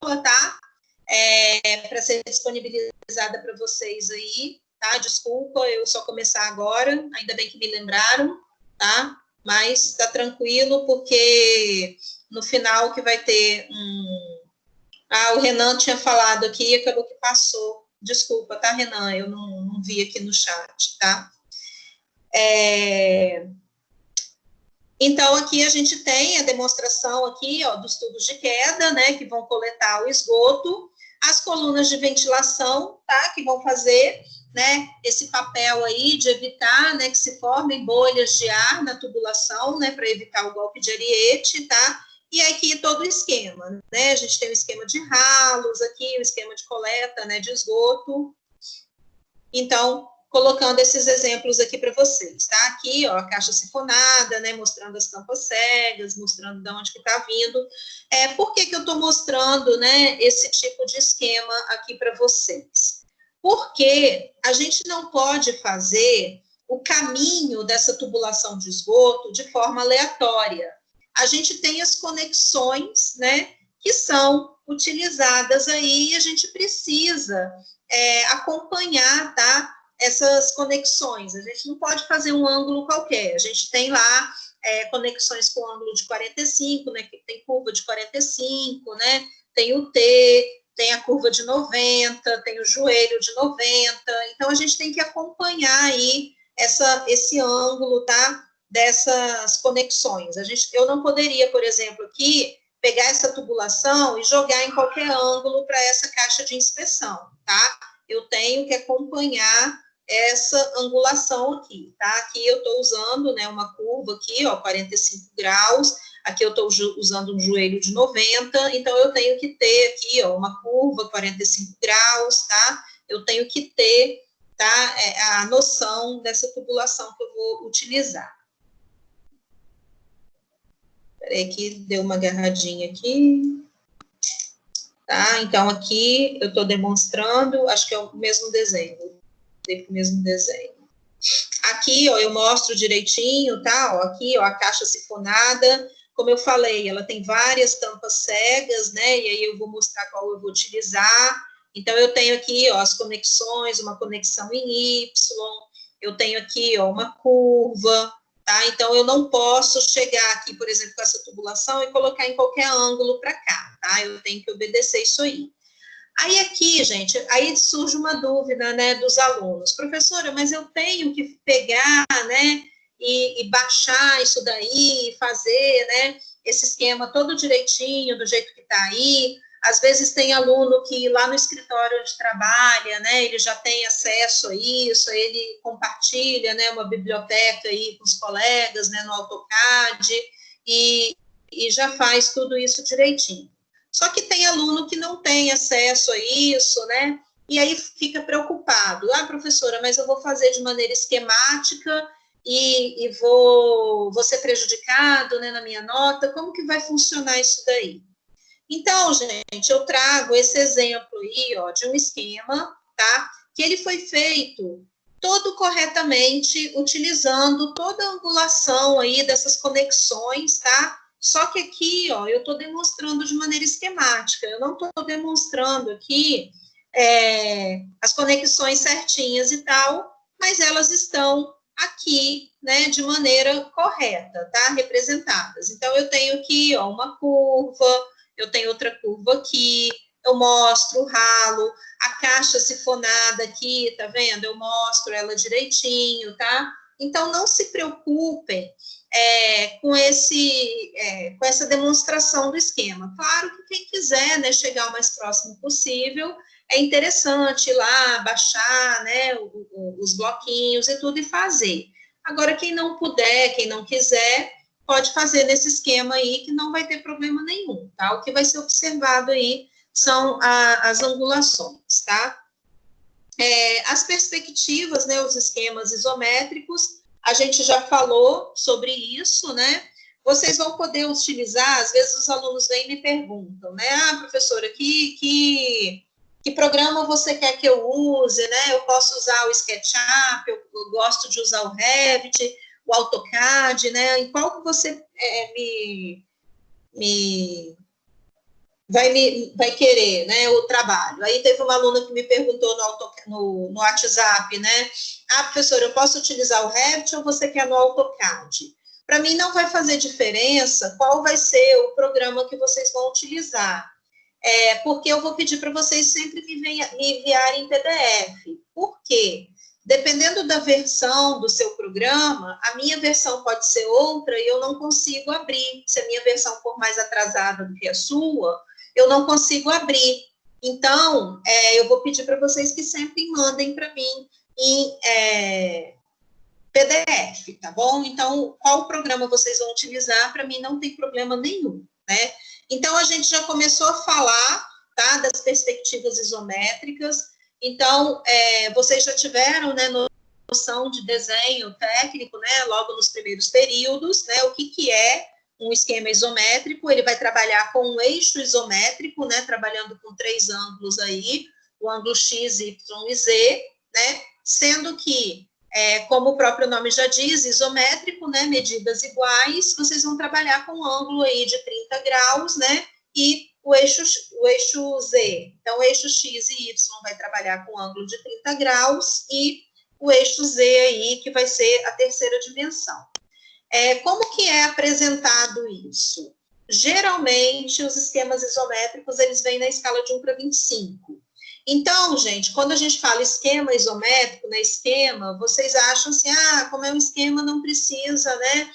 nova, tá? Para ser disponibilizada para vocês aí, tá? Desculpa, eu só começar agora, ainda bem que me lembraram, tá? Mas tá tranquilo, porque no final que vai ter o Renan tinha falado aqui e acabou que passou. Desculpa, tá, Renan? Eu não vi aqui no chat, tá? Então, aqui a gente tem a demonstração aqui, ó, dos tubos de queda, né, que vão coletar o esgoto, as colunas de ventilação, tá, que vão fazer, né, esse papel aí de evitar, né, que se formem bolhas de ar na tubulação, né, para evitar o golpe de ariete, tá? E aqui todo o esquema, né, a gente tem o esquema de ralos aqui, o esquema de coleta, né, de esgoto. Então, colocando esses exemplos aqui para vocês, tá? Aqui, ó, a caixa sifonada, né, mostrando as tampas cegas, mostrando de onde que tá vindo. Por que que eu estou mostrando, né, esse tipo de esquema aqui para vocês? Porque a gente não pode fazer o caminho dessa tubulação de esgoto de forma aleatória. A gente tem as conexões, né, que são utilizadas aí, e a gente precisa acompanhar, tá, essas conexões. A gente não pode fazer um ângulo qualquer, a gente tem lá conexões com ângulo de 45, né, que tem curva de 45, né, tem o T, tem a curva de 90, tem o joelho de 90, então a gente tem que acompanhar aí esse ângulo, tá, dessas conexões. Eu não poderia, por exemplo, aqui, pegar essa tubulação e jogar em qualquer ângulo para essa caixa de inspeção, tá? Eu tenho que acompanhar essa angulação aqui, tá? Aqui eu estou usando, né, uma curva aqui, ó, 45 graus, aqui eu estou usando um joelho de 90, então eu tenho que ter aqui, ó, uma curva 45 graus, tá? Eu tenho que ter, tá, a noção dessa tubulação que eu vou utilizar. Peraí que deu uma agarradinha aqui. Tá, então aqui eu estou demonstrando, acho que é o mesmo desenho, o mesmo desenho. Aqui, ó, eu mostro direitinho, tá, ó, aqui, ó, a caixa sifonada, como eu falei, ela tem várias tampas cegas, né, e aí eu vou mostrar qual eu vou utilizar. Então, eu tenho aqui, ó, as conexões, uma conexão em Y, eu tenho aqui, ó, uma curva, tá, então eu não posso chegar aqui, por exemplo, com essa tubulação e colocar em qualquer ângulo para cá, tá, eu tenho que obedecer isso aí. Aí aqui, gente, aí surge uma dúvida, né, dos alunos. Professora, mas eu tenho que pegar, né, e baixar isso daí, fazer, né, esse esquema todo direitinho, do jeito que está aí. Às vezes tem aluno que lá no escritório onde trabalha, né, ele já tem acesso a isso, ele compartilha, né, uma biblioteca aí com os colegas, né, no AutoCAD, e já faz tudo isso direitinho. Só que tem aluno que não tem acesso a isso, né? E aí fica preocupado. Professora, mas eu vou fazer de maneira esquemática e vou ser prejudicado, né, na minha nota. Como que vai funcionar isso daí? Então, gente, eu trago esse exemplo aí, ó, de um esquema, tá? Que ele foi feito todo corretamente, utilizando toda a angulação aí dessas conexões, tá? Só que aqui, ó, eu estou demonstrando de maneira esquemática, eu não estou demonstrando aqui as conexões certinhas e tal, mas elas estão aqui, né, de maneira correta, tá, representadas. Então, eu tenho aqui, ó, uma curva, eu tenho outra curva aqui, eu mostro o ralo, a caixa sifonada aqui, tá vendo? Eu mostro ela direitinho, tá? Então, não se preocupem com essa demonstração do esquema. Claro que quem quiser, né, chegar o mais próximo possível, é interessante ir lá, baixar, né, os bloquinhos e tudo e fazer. Agora, quem não puder, quem não quiser, pode fazer nesse esquema aí, que não vai ter problema nenhum, tá? O que vai ser observado aí são as angulações, tá? As perspectivas, né, os esquemas isométricos, a gente já falou sobre isso, né? Vocês vão poder utilizar, às vezes os alunos vêm e me perguntam, né? Professora, que programa você quer que eu use, né? Eu posso usar o SketchUp, eu gosto de usar o Revit, o AutoCAD, né? Em qual que você me vai querer, né, o trabalho. Aí teve uma aluna que me perguntou no WhatsApp, né, professora, eu posso utilizar o Revit ou você quer no AutoCAD? Para mim não vai fazer diferença qual vai ser o programa que vocês vão utilizar, porque eu vou pedir para vocês sempre me enviarem PDF. Por quê? Dependendo da versão do seu programa, a minha versão pode ser outra e eu não consigo abrir. Se a minha versão for mais atrasada do que a sua, eu não consigo abrir. Então, eu vou pedir para vocês que sempre mandem para mim em PDF, tá bom? Então, qual programa vocês vão utilizar, para mim não tem problema nenhum, né? Então, a gente já começou a falar, tá, das perspectivas isométricas. Então, vocês já tiveram, né, noção de desenho técnico, né, logo nos primeiros períodos, né, o que é um esquema isométrico. Ele vai trabalhar com um eixo isométrico, né, trabalhando com 3 ângulos aí, o ângulo X, Y e Z, né, sendo que, como o próprio nome já diz, isométrico, né, medidas iguais, vocês vão trabalhar com um ângulo aí de 30 graus, né, e o eixo Z. Então, o eixo X e Y vai trabalhar com ângulo de 30 graus e o eixo Z aí, que vai ser a terceira dimensão. Como que é apresentado isso? Geralmente, os esquemas isométricos, eles vêm na escala de 1 para 25. Então, gente, quando a gente fala esquema isométrico, né, esquema, vocês acham assim, como é um esquema, não precisa, né,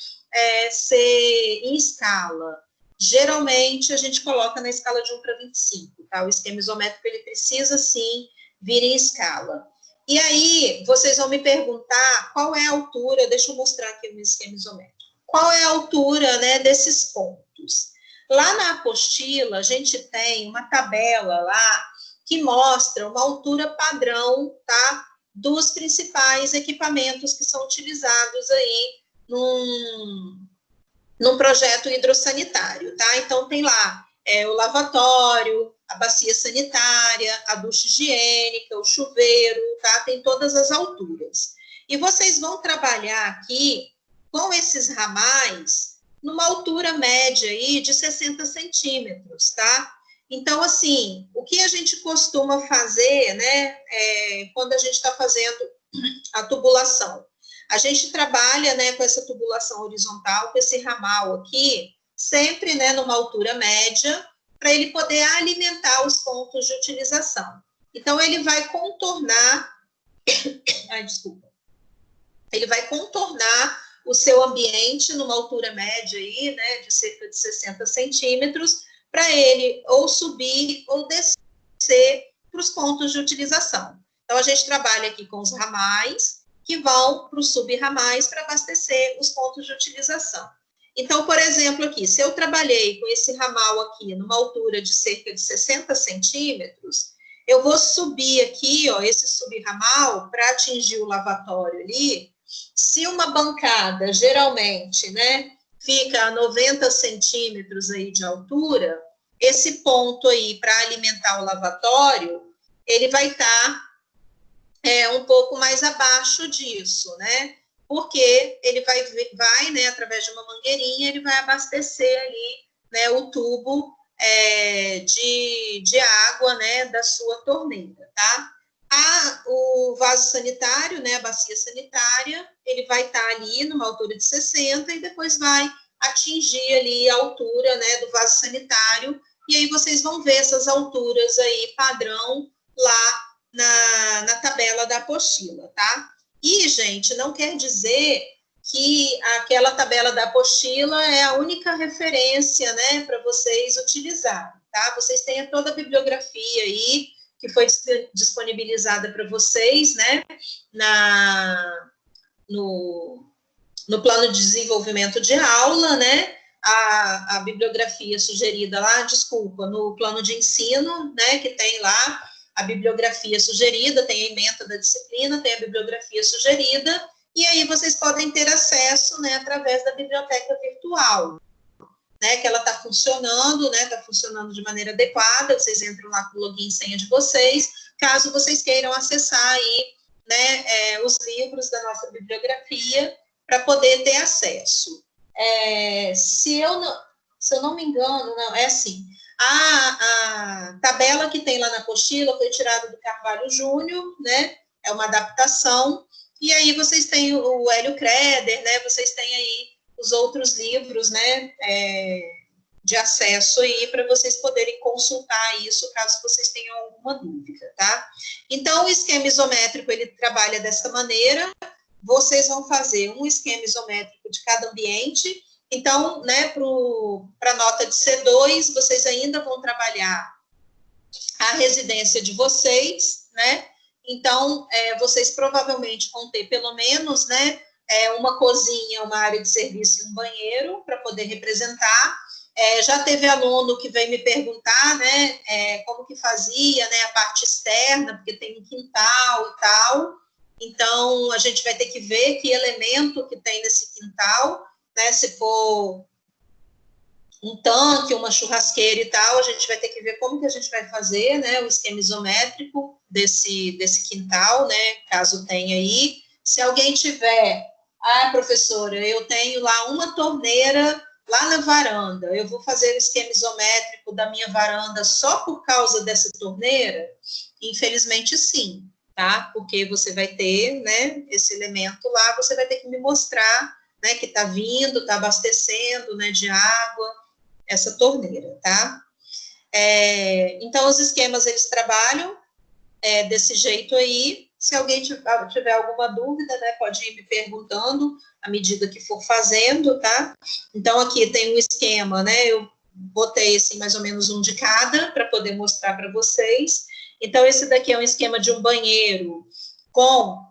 ser em escala. Geralmente, a gente coloca na escala de 1 para 25, tá? O esquema isométrico, ele precisa, sim, vir em escala. E aí, vocês vão me perguntar qual é a altura, deixa eu mostrar aqui o esquema isométrico. Qual é a altura, né, desses pontos? Lá na apostila, a gente tem uma tabela lá que mostra uma altura padrão, tá, dos principais equipamentos que são utilizados aí num projeto hidrossanitário, tá? Então, tem lá o lavatório, a bacia sanitária, a ducha higiênica, o chuveiro, tá? Tem todas as alturas. E vocês vão trabalhar aqui com esses ramais numa altura média aí de 60 centímetros, tá? Então, assim, o que a gente costuma fazer, né, quando a gente está fazendo a tubulação? A gente trabalha, né, com essa tubulação horizontal, com esse ramal aqui, sempre, né, numa altura média, para ele poder alimentar os pontos de utilização. Então, ele vai contornar, ele vai contornar o seu ambiente numa altura média aí, né, de cerca de 60 centímetros, para ele ou subir ou descer para os pontos de utilização. Então, a gente trabalha aqui com os ramais, que vão para os sub-ramais para abastecer os pontos de utilização. Então, por exemplo, aqui, se eu trabalhei com esse ramal aqui numa altura de cerca de 60 centímetros, eu vou subir aqui, ó, esse sub-ramal para atingir o lavatório ali. Se uma bancada, geralmente, né, fica a 90 centímetros aí de altura, esse ponto aí para alimentar o lavatório, ele vai estar um pouco mais abaixo disso, né? Porque ele vai, né, através de uma mangueirinha, ele vai abastecer ali, né, o tubo de água, né, da sua torneira, tá? O vaso sanitário, né, a bacia sanitária, ele vai estar ali numa altura de 60 e depois vai atingir ali a altura, né, do vaso sanitário, e aí vocês vão ver essas alturas aí padrão lá na tabela da apostila, tá? E, gente, não quer dizer que aquela tabela da apostila é a única referência, né, para vocês utilizarem, tá? Vocês têm toda a bibliografia aí, que foi disponibilizada para vocês, né, no plano de desenvolvimento de aula, né, a bibliografia sugerida lá, no plano de ensino, né, que tem lá a bibliografia sugerida, tem a ementa da disciplina, tem a bibliografia sugerida, e aí vocês podem ter acesso, né, através da biblioteca virtual, né, que ela está funcionando, né, está funcionando de maneira adequada, vocês entram lá com o login e senha de vocês, caso vocês queiram acessar aí, né, os livros da nossa bibliografia, para poder ter acesso. Se eu não me engano, não, é assim, A tabela que tem lá na apostila foi tirada do Carvalho Júnior, né? É uma adaptação. E aí vocês têm o Hélio Creder, né? Vocês têm aí os outros livros, né? De acesso aí para vocês poderem consultar isso, caso vocês tenham alguma dúvida, tá? Então, o esquema isométrico, ele trabalha dessa maneira. Vocês vão fazer um esquema isométrico de cada ambiente. Então, né, para a nota de C2, vocês ainda vão trabalhar a residência de vocês, né? Então, vocês provavelmente vão ter pelo menos, né, uma cozinha, uma área de serviço e um banheiro para poder representar. Já teve aluno que veio me perguntar, né, como que fazia, né, a parte externa, porque tem um quintal e tal. Então, a gente vai ter que ver que elemento que tem nesse quintal, né, se for um tanque, uma churrasqueira e tal, a gente vai ter que ver como que a gente vai fazer, né, o esquema isométrico desse quintal, né, caso tenha aí. Se alguém tiver, professora, eu tenho lá uma torneira lá na varanda, eu vou fazer o esquema isométrico da minha varanda só por causa dessa torneira? Infelizmente, sim, tá? Porque você vai ter, né, esse elemento lá, você vai ter que me mostrar, né, que está vindo, está abastecendo, né, de água, essa torneira, tá? Então, os esquemas, eles trabalham desse jeito aí. Se alguém tiver alguma dúvida, né, pode ir me perguntando à medida que for fazendo, tá? Então, aqui tem um esquema, né, eu botei, assim, mais ou menos um de cada, para poder mostrar para vocês. Então, esse daqui é um esquema de um banheiro com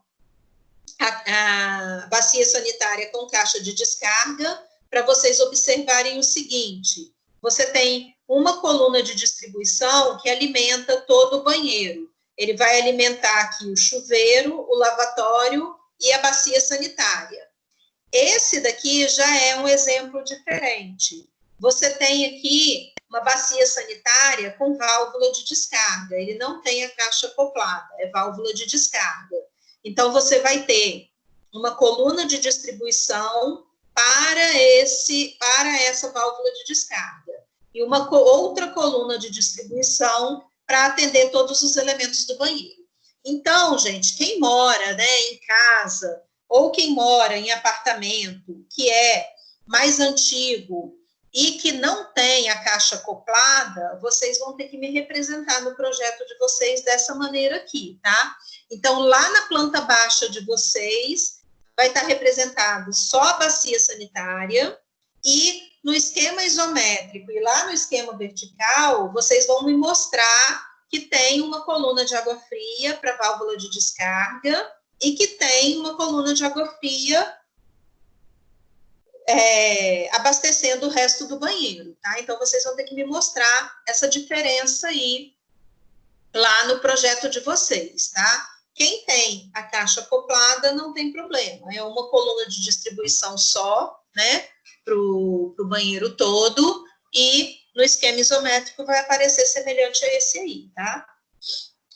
a bacia sanitária com caixa de descarga, para vocês observarem o seguinte: você tem uma coluna de distribuição que alimenta todo o banheiro. Ele vai alimentar aqui o chuveiro, o lavatório e a bacia sanitária. Esse daqui já é um exemplo diferente. Você tem aqui uma bacia sanitária com válvula de descarga. Ele não tem a caixa acoplada, é válvula de descarga. Então, você vai ter uma coluna de distribuição para essa válvula de descarga e uma outra coluna de distribuição para atender todos os elementos do banheiro. Então, gente, quem mora, né, em casa ou quem mora em apartamento que é mais antigo e que não tem a caixa acoplada, vocês vão ter que me representar no projeto de vocês dessa maneira aqui, tá? Então, lá na planta baixa de vocês, vai estar representado só a bacia sanitária, e no esquema isométrico e lá no esquema vertical, vocês vão me mostrar que tem uma coluna de água fria para válvula de descarga e que tem uma coluna de água fria abastecendo o resto do banheiro, tá? Então, vocês vão ter que me mostrar essa diferença aí lá no projeto de vocês, tá? Quem tem a caixa acoplada não tem problema, é uma coluna de distribuição só, né, para o banheiro todo, e no esquema isométrico vai aparecer semelhante a esse aí, tá?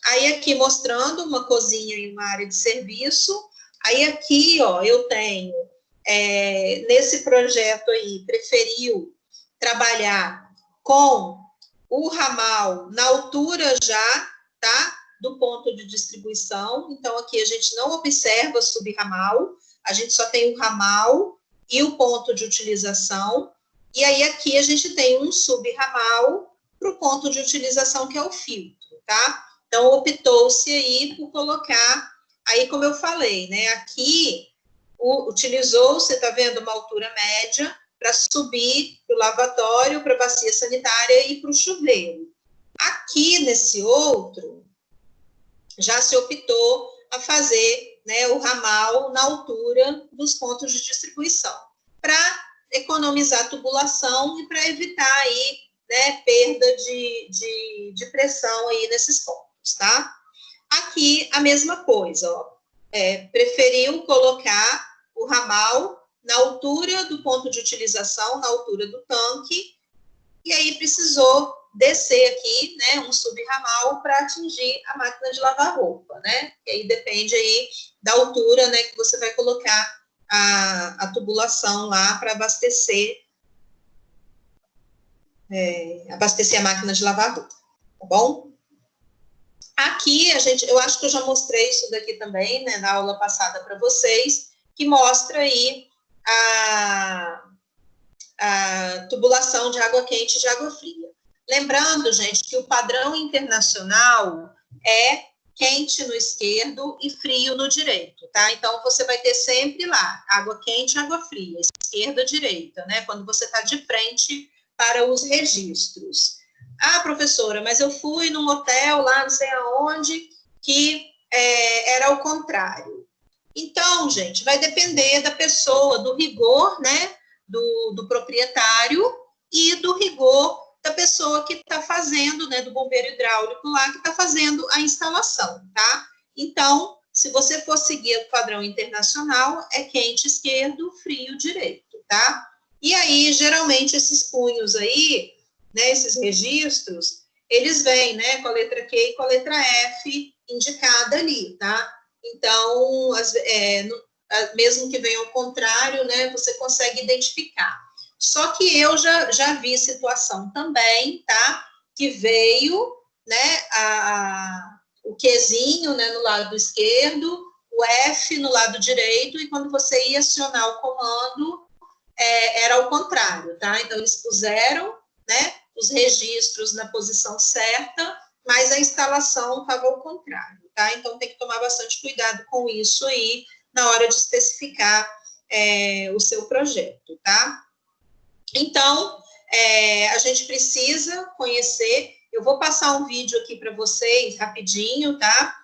Aí aqui mostrando uma cozinha e uma área de serviço. Aí aqui, ó, eu tenho, nesse projeto aí, preferiu trabalhar com o ramal na altura já, tá? Do ponto de distribuição. Então, aqui a gente não observa subramal, a gente só tem o ramal e o ponto de utilização. E aí aqui a gente tem um subramal para o ponto de utilização, que é o filtro, tá? Então, optou-se aí por colocar, aí como eu falei, né, aqui utilizou-se, tá vendo, uma altura média para subir para o lavatório, para a bacia sanitária e para o chuveiro. Aqui, nesse outro, já se optou a fazer, né, o ramal na altura dos pontos de distribuição, para economizar tubulação e para evitar aí, né, perda de pressão aí nesses pontos, tá? Aqui, a mesma coisa, ó, preferiu colocar o ramal na altura do ponto de utilização, na altura do tanque, e aí precisou descer aqui, né, um subramal para atingir a máquina de lavar roupa, né? E aí depende aí da altura, né, que você vai colocar a tubulação lá para abastecer abastecer a máquina de lavar roupa, tá bom? Aqui, eu acho que eu já mostrei isso daqui também, né, na aula passada para vocês, que mostra aí a tubulação de água quente e de água fria. Lembrando, gente, que o padrão internacional é quente no esquerdo e frio no direito, tá? Então, você vai ter sempre lá água quente e água fria, esquerda e direita, né? Quando você está de frente para os registros. Ah, professora, mas eu fui num hotel lá, não sei aonde, que era o contrário. Então, gente, vai depender da pessoa, do rigor, né, do proprietário e do rigor da pessoa que está fazendo, né, do bombeiro hidráulico lá, que está fazendo a instalação, tá? Então, se você for seguir o padrão internacional, é quente esquerdo, frio direito, tá? E aí, geralmente, esses punhos aí, né, esses registros, eles vêm, né, com a letra Q e com a letra F indicada ali, tá? Então, mesmo que venha ao contrário, né, você consegue identificar. Só que eu já vi situação também, tá, que veio, né, o Qzinho, né, no lado esquerdo, o F no lado direito, e quando você ia acionar o comando, era o contrário, tá? Então, eles puseram, né, os registros na posição certa, mas a instalação estava ao contrário, tá? Então, tem que tomar bastante cuidado com isso aí, na hora de especificar o seu projeto, tá? Então, a gente precisa conhecer, eu vou passar um vídeo aqui para vocês, rapidinho, tá?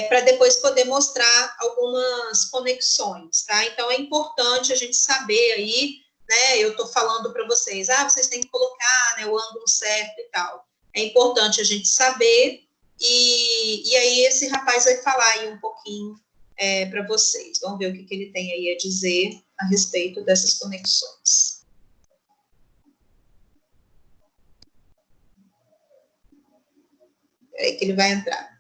Para depois poder mostrar algumas conexões, tá? Então, é importante a gente saber aí, né? Eu estou falando para vocês, vocês têm que colocar, né, o ângulo certo e tal. É importante a gente saber, e aí esse rapaz vai falar aí um pouquinho para vocês. Vamos ver o que ele tem aí a dizer a respeito dessas conexões. É que ele vai entrar.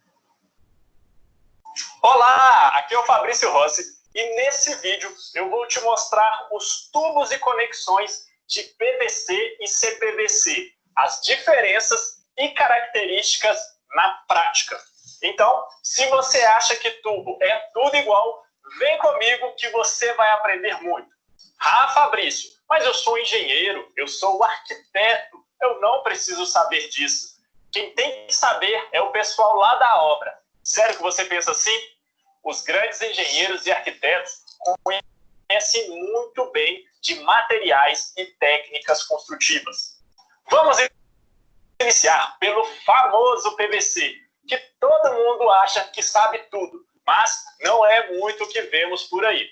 Olá, aqui é o Fabrício Rossi e nesse vídeo eu vou te mostrar os tubos e conexões de PVC e CPVC, as diferenças e características na prática. Então, se você acha que tubo é tudo igual, vem comigo que você vai aprender muito. Fabrício, mas eu sou engenheiro, eu sou arquiteto, eu não preciso saber disso. Quem tem que saber é o pessoal lá da obra. Sério que você pensa assim? Os grandes engenheiros e arquitetos conhecem muito bem de materiais e técnicas construtivas. Vamos iniciar pelo famoso PVC, que todo mundo acha que sabe tudo, mas não é muito o que vemos por aí.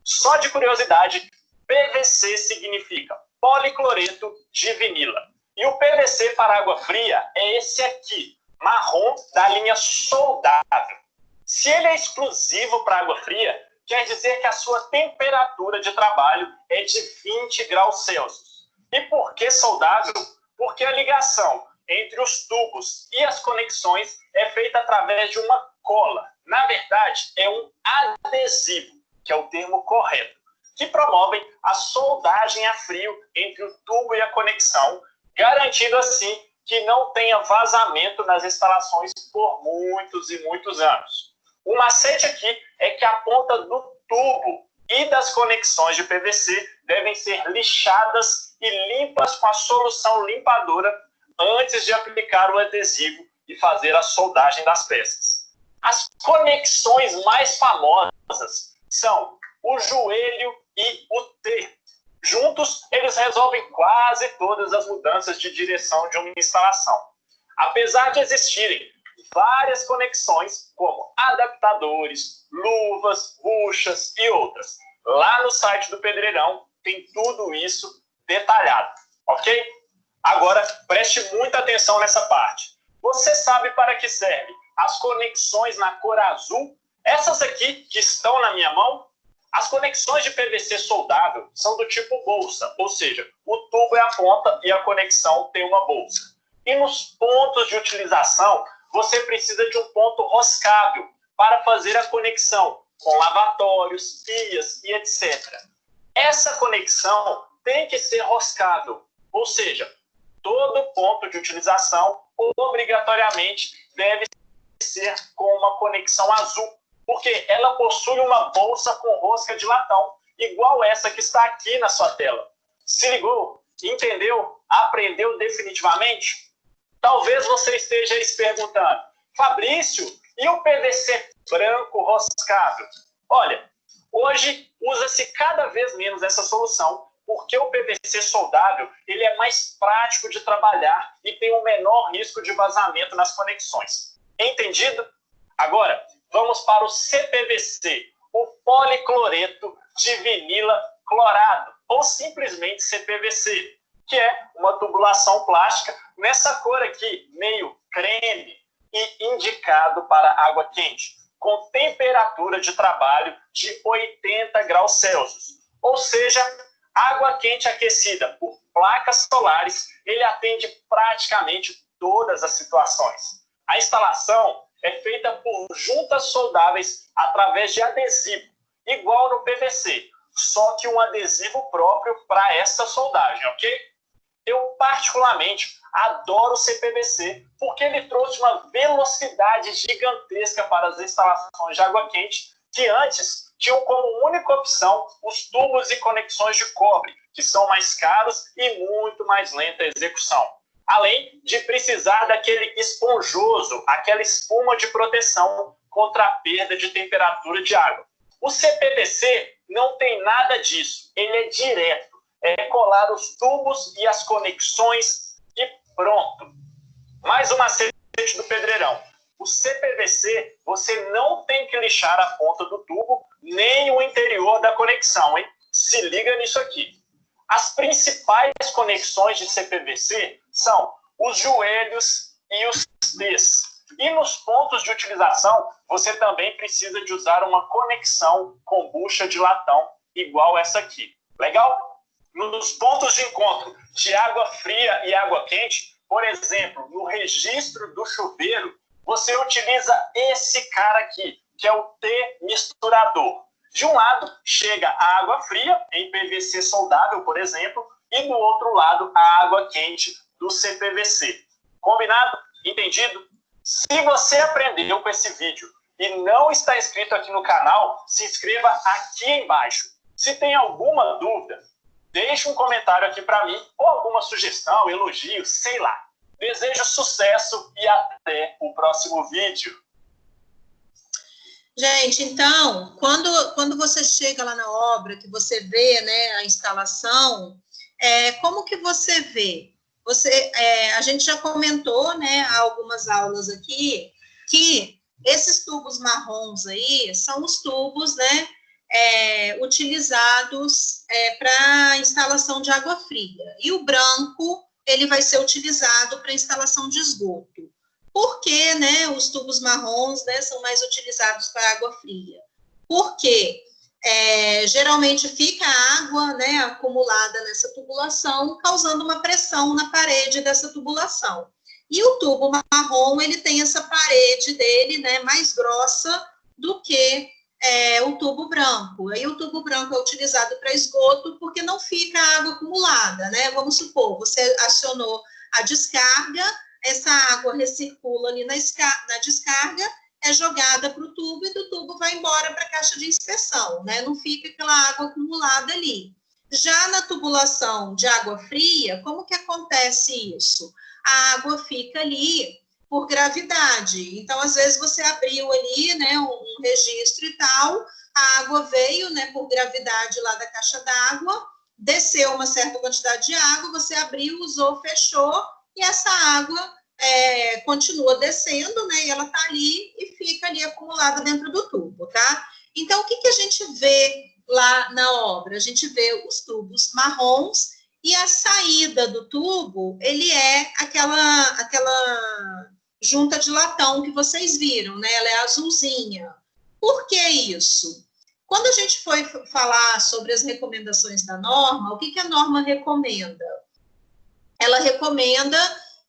Só de curiosidade, PVC significa policloreto de vinila. E o PVC para água fria é esse aqui, marrom, da linha soldável. Se ele é exclusivo para água fria, quer dizer que a sua temperatura de trabalho é de 20 graus Celsius. E por que soldável? Porque a ligação entre os tubos e as conexões é feita através de uma cola. Na verdade, é um adesivo, que é o termo correto, que promovem a soldagem a frio entre o tubo e a conexão, garantindo assim que não tenha vazamento nas instalações por muitos e muitos anos. O macete aqui é que a ponta do tubo e das conexões de PVC devem ser lixadas e limpas com a solução limpadora antes de aplicar o adesivo e fazer a soldagem das peças. As conexões mais famosas são o joelho e o T. Juntos, eles resolvem quase todas as mudanças de direção de uma instalação. Apesar de existirem várias conexões, como adaptadores, luvas, buchas e outras, lá no site do Pedreirão tem tudo isso detalhado, ok? Agora, preste muita atenção nessa parte. Você sabe para que servem as conexões na cor azul? Essas aqui que estão na minha mão? As conexões de PVC soldável são do tipo bolsa, ou seja, o tubo é a ponta e a conexão tem uma bolsa. E nos pontos de utilização, você precisa de um ponto roscável para fazer a conexão com lavatórios, pias e etc. Essa conexão tem que ser roscável, ou seja, todo ponto de utilização obrigatoriamente deve ser com uma conexão azul, porque ela possui uma bolsa com rosca de latão, igual essa que está aqui na sua tela. Se ligou? Entendeu? Aprendeu definitivamente? Talvez você esteja aí se perguntando, Fabrício, e o PVC branco roscável? Olha, hoje usa-se cada vez menos essa solução, porque o PVC soldável ele é mais prático de trabalhar e tem um menor risco de vazamento nas conexões. Entendido? Agora, vamos para o CPVC, o policloreto de vinila clorado, ou simplesmente CPVC, que é uma tubulação plástica nessa cor aqui, meio creme, e indicado para água quente, com temperatura de trabalho de 80 graus Celsius. Ou seja, água quente aquecida por placas solares, ele atende praticamente todas as situações. A instalação é feita por juntas soldáveis através de adesivo, igual no PVC, só que um adesivo próprio para essa soldagem, ok? Eu, particularmente, adoro o CPVC porque ele trouxe uma velocidade gigantesca para as instalações de água quente que antes tinham como única opção os tubos e conexões de cobre, que são mais caros e muito mais lenta a execução. Além de precisar daquele esponjoso, aquela espuma de proteção contra a perda de temperatura de água. O CPVC não tem nada disso, ele é direto. É colar os tubos e as conexões e pronto. Mais uma macete do pedreirão. O CPVC, você não tem que lixar a ponta do tubo, nem o interior da conexão, hein? Se liga nisso aqui. As principais conexões de CPVC são os joelhos e os T's. E nos pontos de utilização, você também precisa de usar uma conexão com bucha de latão, igual essa aqui. Legal? Nos pontos de encontro de água fria e água quente, por exemplo, no registro do chuveiro, você utiliza esse cara aqui, que é o T-misturador. De um lado, chega a água fria, em PVC soldável, por exemplo, e do outro lado, a água quente do CPVC. Combinado? Entendido? Se você aprendeu com esse vídeo e não está inscrito aqui no canal, se inscreva aqui embaixo. Se tem alguma dúvida, deixe um comentário aqui para mim, ou alguma sugestão, elogio, sei lá. Desejo sucesso e até o próximo vídeo. Gente, então, quando você chega lá na obra, que você vê, né, a instalação, como que você vê? A gente já comentou, né, há algumas aulas aqui, que esses tubos marrons aí são os tubos, né, utilizados para instalação de água fria. E o branco, ele vai ser utilizado para instalação de esgoto. Por que, né, os tubos marrons, né, são mais utilizados para água fria? Porque geralmente fica água, né, acumulada nessa tubulação, causando uma pressão na parede dessa tubulação. E o tubo marrom, ele tem essa parede dele, né, mais grossa do que o tubo branco. Aí o tubo branco é utilizado para esgoto porque não fica água acumulada, né? Vamos supor, você acionou a descarga, essa água recircula ali na descarga, é jogada para o tubo e do tubo vai embora para a caixa de inspeção, né? Não fica aquela água acumulada ali. Já na tubulação de água fria, como que acontece isso? A água fica ali por gravidade. Então, às vezes, você abriu ali, né, um registro e tal, a água veio, né, por gravidade lá da caixa d'água, desceu uma certa quantidade de água, você abriu, usou, fechou, e essa água continua descendo, né, e ela tá ali e fica ali acumulada dentro do tubo, tá? Então, o que a gente vê lá na obra? A gente vê os tubos marrons e a saída do tubo, ele é aquela junta de latão que vocês viram, né? Ela é azulzinha. Por que isso? Quando a gente foi falar sobre as recomendações da norma, o que a norma recomenda? Ela recomenda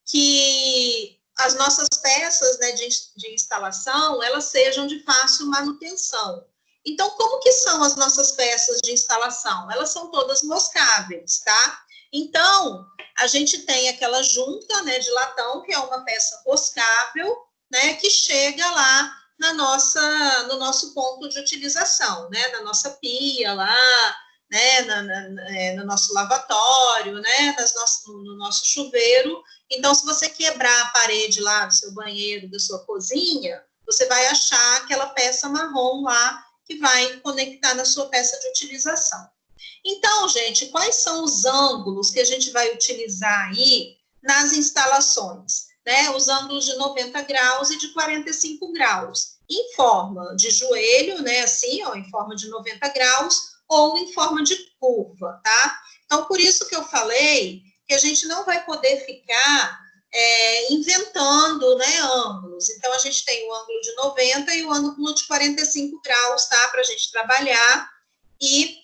que as nossas peças, né, de instalação, elas sejam de fácil manutenção. Então, como que são as nossas peças de instalação? Elas são todas moscáveis, tá? Então, a gente tem aquela junta, né, de latão, que é uma peça roscável, né, que chega lá no nosso ponto de utilização, né, na nossa pia lá, né, no nosso lavatório, né, no nosso chuveiro. Então, se você quebrar a parede lá do seu banheiro, da sua cozinha, você vai achar aquela peça marrom lá que vai conectar na sua peça de utilização. Então, gente, quais são os ângulos que a gente vai utilizar aí nas instalações? Né? Os ângulos de 90 graus e de 45 graus, em forma de joelho, né? Assim, ó, em forma de 90 graus, ou em forma de curva, tá? Então, por isso que eu falei que a gente não vai poder ficar inventando, né, ângulos. Então, a gente tem o ângulo de 90 e o ângulo de 45 graus, tá? Para a gente trabalhar e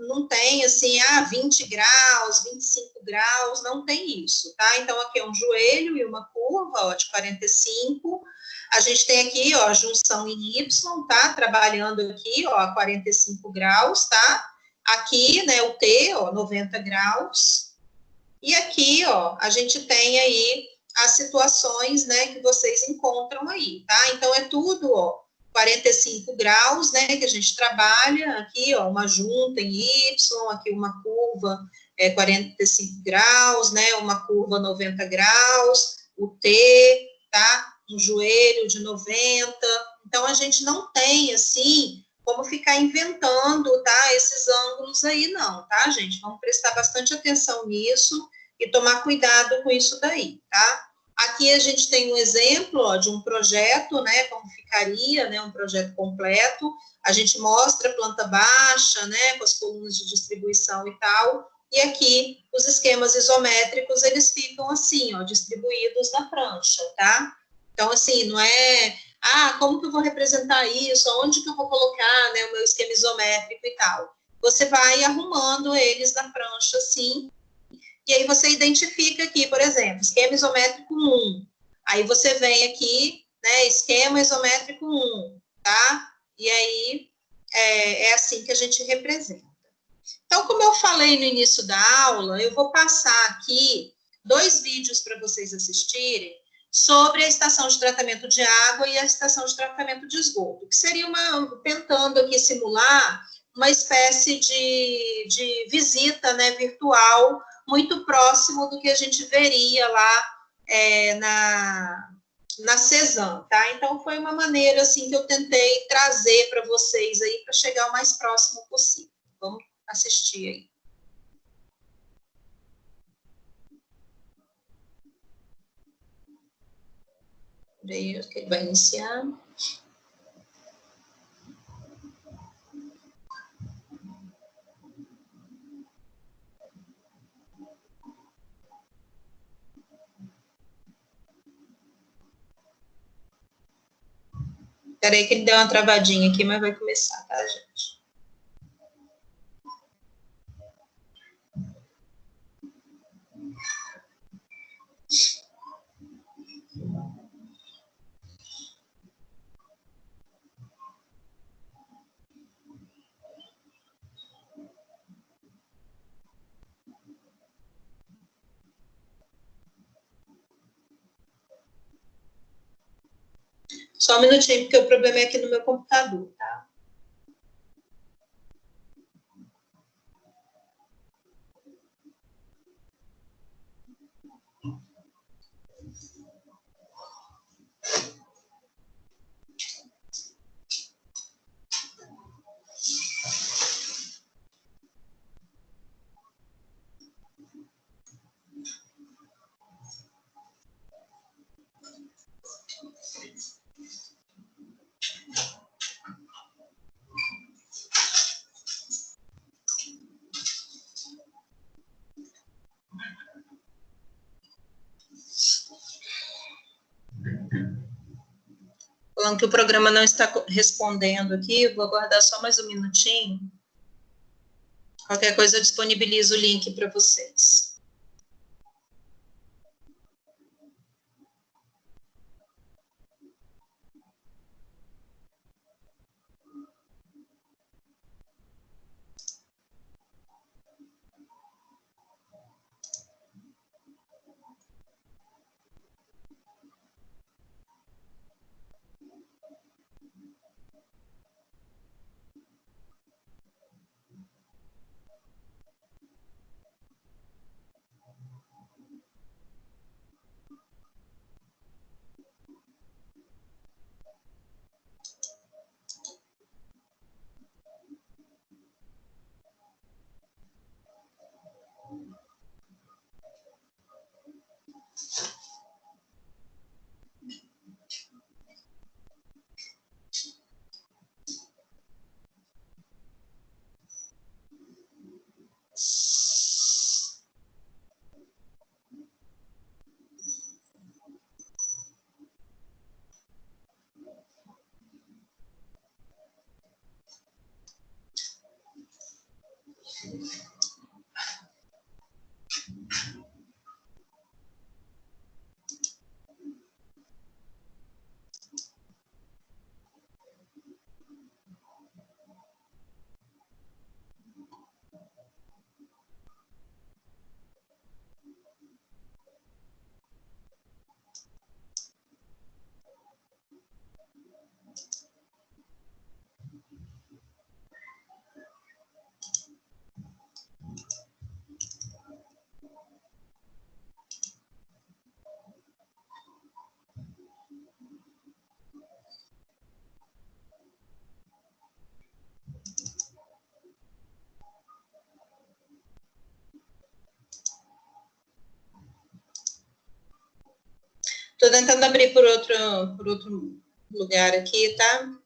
não tem assim, 20 graus, 25 graus, não tem isso, tá? Então, aqui é um joelho e uma curva, ó, de 45. A gente tem aqui, ó, a junção em Y, tá? Trabalhando aqui, ó, a 45 graus, tá? Aqui, né, o T, ó, 90 graus. E aqui, ó, a gente tem aí as situações, né, que vocês encontram aí, tá? Então, é tudo, ó, 45 graus, né, que a gente trabalha, aqui, ó, uma junta em Y, aqui uma curva 45 graus, né, uma curva 90 graus, o T, tá, um joelho de 90, então a gente não tem, assim, como ficar inventando, tá, esses ângulos aí não, tá, gente, vamos prestar bastante atenção nisso e tomar cuidado com isso daí, tá? Aqui a gente tem um exemplo, ó, de um projeto, né, como ficaria, né, um projeto completo. A gente mostra a planta baixa, né, com as colunas de distribuição e tal. E aqui os esquemas isométricos, eles ficam assim, ó, distribuídos na prancha, tá? Então, assim, não é, como que eu vou representar isso? Onde que eu vou colocar, né, o meu esquema isométrico e tal? Você vai arrumando eles na prancha, assim, e aí você identifica aqui, por exemplo, esquema isométrico 1. Aí você vem aqui, né, esquema isométrico 1, tá? E aí é assim que a gente representa. Então, como eu falei no início da aula, eu vou passar aqui 2 vídeos para vocês assistirem sobre a estação de tratamento de água e a estação de tratamento de esgoto, que seria tentando aqui simular uma espécie de visita, né, virtual, muito próximo do que a gente veria lá na CESAM, tá? Então, foi uma maneira, assim, que eu tentei trazer para vocês aí, para chegar o mais próximo possível. Vamos assistir aí. Veio que ele vai iniciar. Peraí que ele deu uma travadinha aqui, mas vai começar, tá, gente? Só um minutinho, porque o problema é aqui no meu computador, tá? Falando que o programa não está respondendo aqui, vou aguardar só mais um minutinho. Qualquer coisa eu disponibilizo o link para vocês. Estou tentando abrir por outro lugar aqui, tá?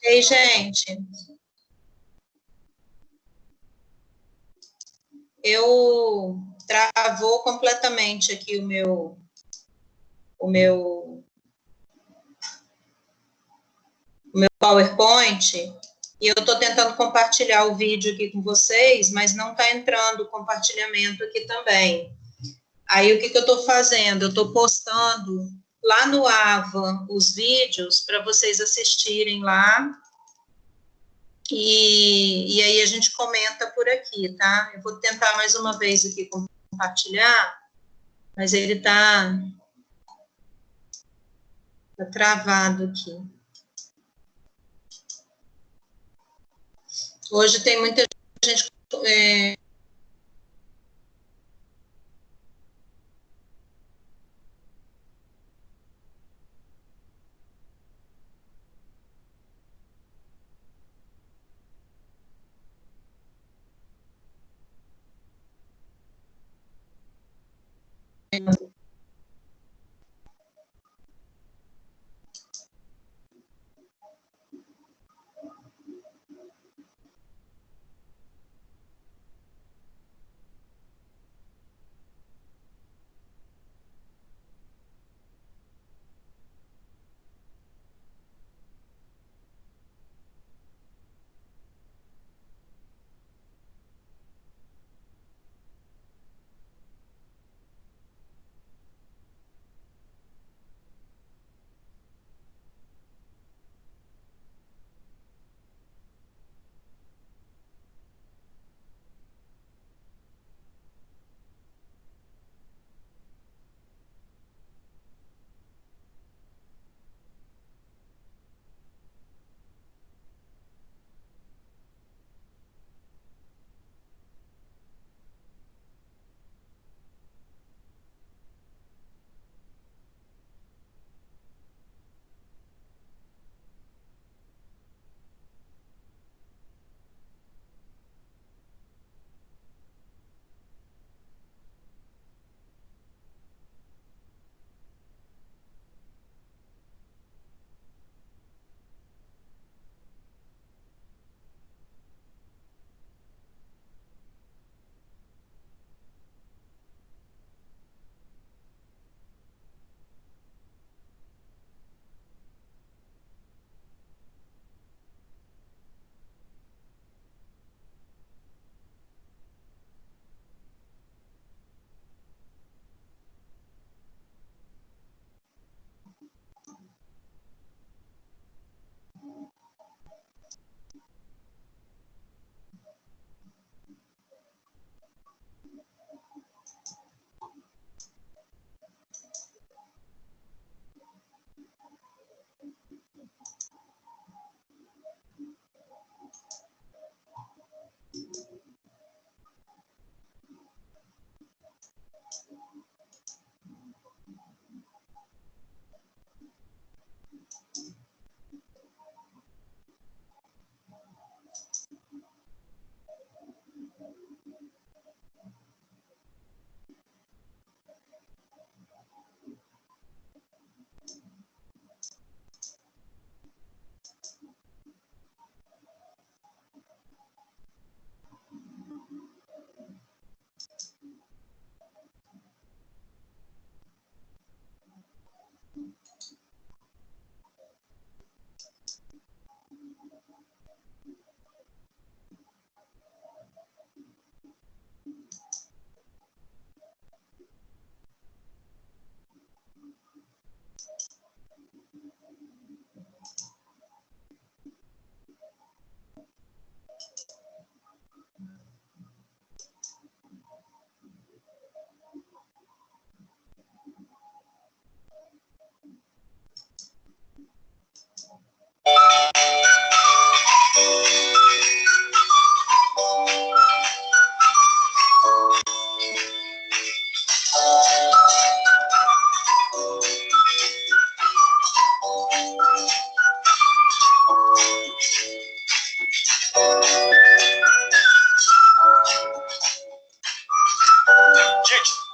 Ei, gente. Eu travou completamente aqui o meu PowerPoint, e eu estou tentando compartilhar o vídeo aqui com vocês, mas não está entrando o compartilhamento aqui também. Aí, o que eu estou fazendo? Eu estou postando lá no Ava os vídeos para vocês assistirem lá, e aí a gente comenta por aqui, tá? Eu vou tentar mais uma vez aqui compartilhar, mas ele está travado aqui. Hoje tem muita gente...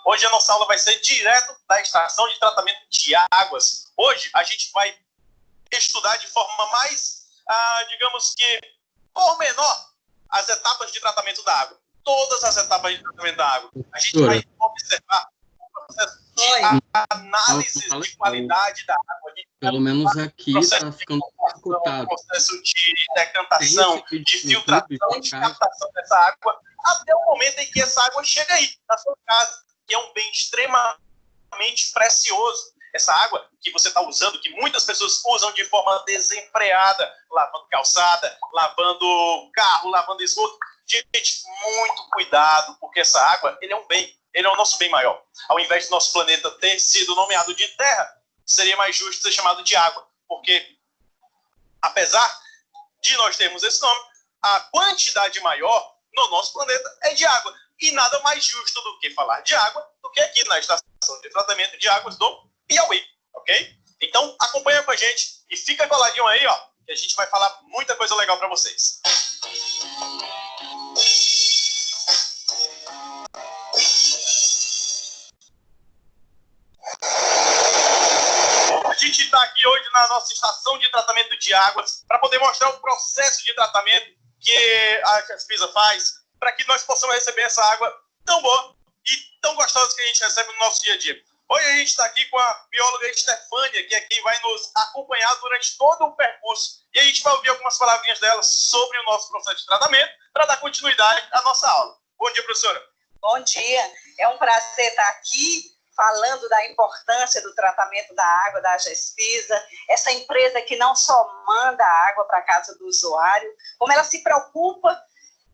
Hoje a nossa aula vai ser direto da estação de tratamento de águas, Hoje, a gente vai estudar de forma mais, digamos que, pormenor, as etapas de tratamento da água. Todas as etapas de tratamento da água. A gente vai observar o processo de análise de qualidade da água. Pelo menos aqui está ficando escutado. Processo de decantação, de filtração, de captação dessa água, até o momento em que essa água chega aí, na sua casa, que é um bem extremamente precioso. Essa água que você está usando, que muitas pessoas usam de forma desenfreada, lavando calçada, lavando carro, lavando esgoto. Gente, muito cuidado, porque essa água, ele é um bem, ele é o nosso bem maior. Ao invés do nosso planeta ter sido nomeado de terra, seria mais justo ser chamado de água, porque, apesar de nós termos esse nome, a quantidade maior no nosso planeta é de água. E nada mais justo do que falar de água do que aqui na Estação de Tratamento de Águas do Piauí, ok? Então, acompanha com a gente e fica coladinho aí, ó, que a gente vai falar muita coisa legal para vocês. A gente está aqui hoje na nossa estação de tratamento de águas para poder mostrar o processo de tratamento que a Chespisa faz para que nós possamos receber essa água tão boa e tão gostosa que a gente recebe no nosso dia a dia. Hoje a gente está aqui com a bióloga Estefânia, que é quem vai nos acompanhar durante todo o percurso. E a gente vai ouvir algumas palavrinhas dela sobre o nosso processo de tratamento para dar continuidade à nossa aula. Bom dia, professora. Bom dia. É um prazer estar aqui falando da importância do tratamento da água da Chespisa, essa empresa que não só manda a água para a casa do usuário, como ela se preocupa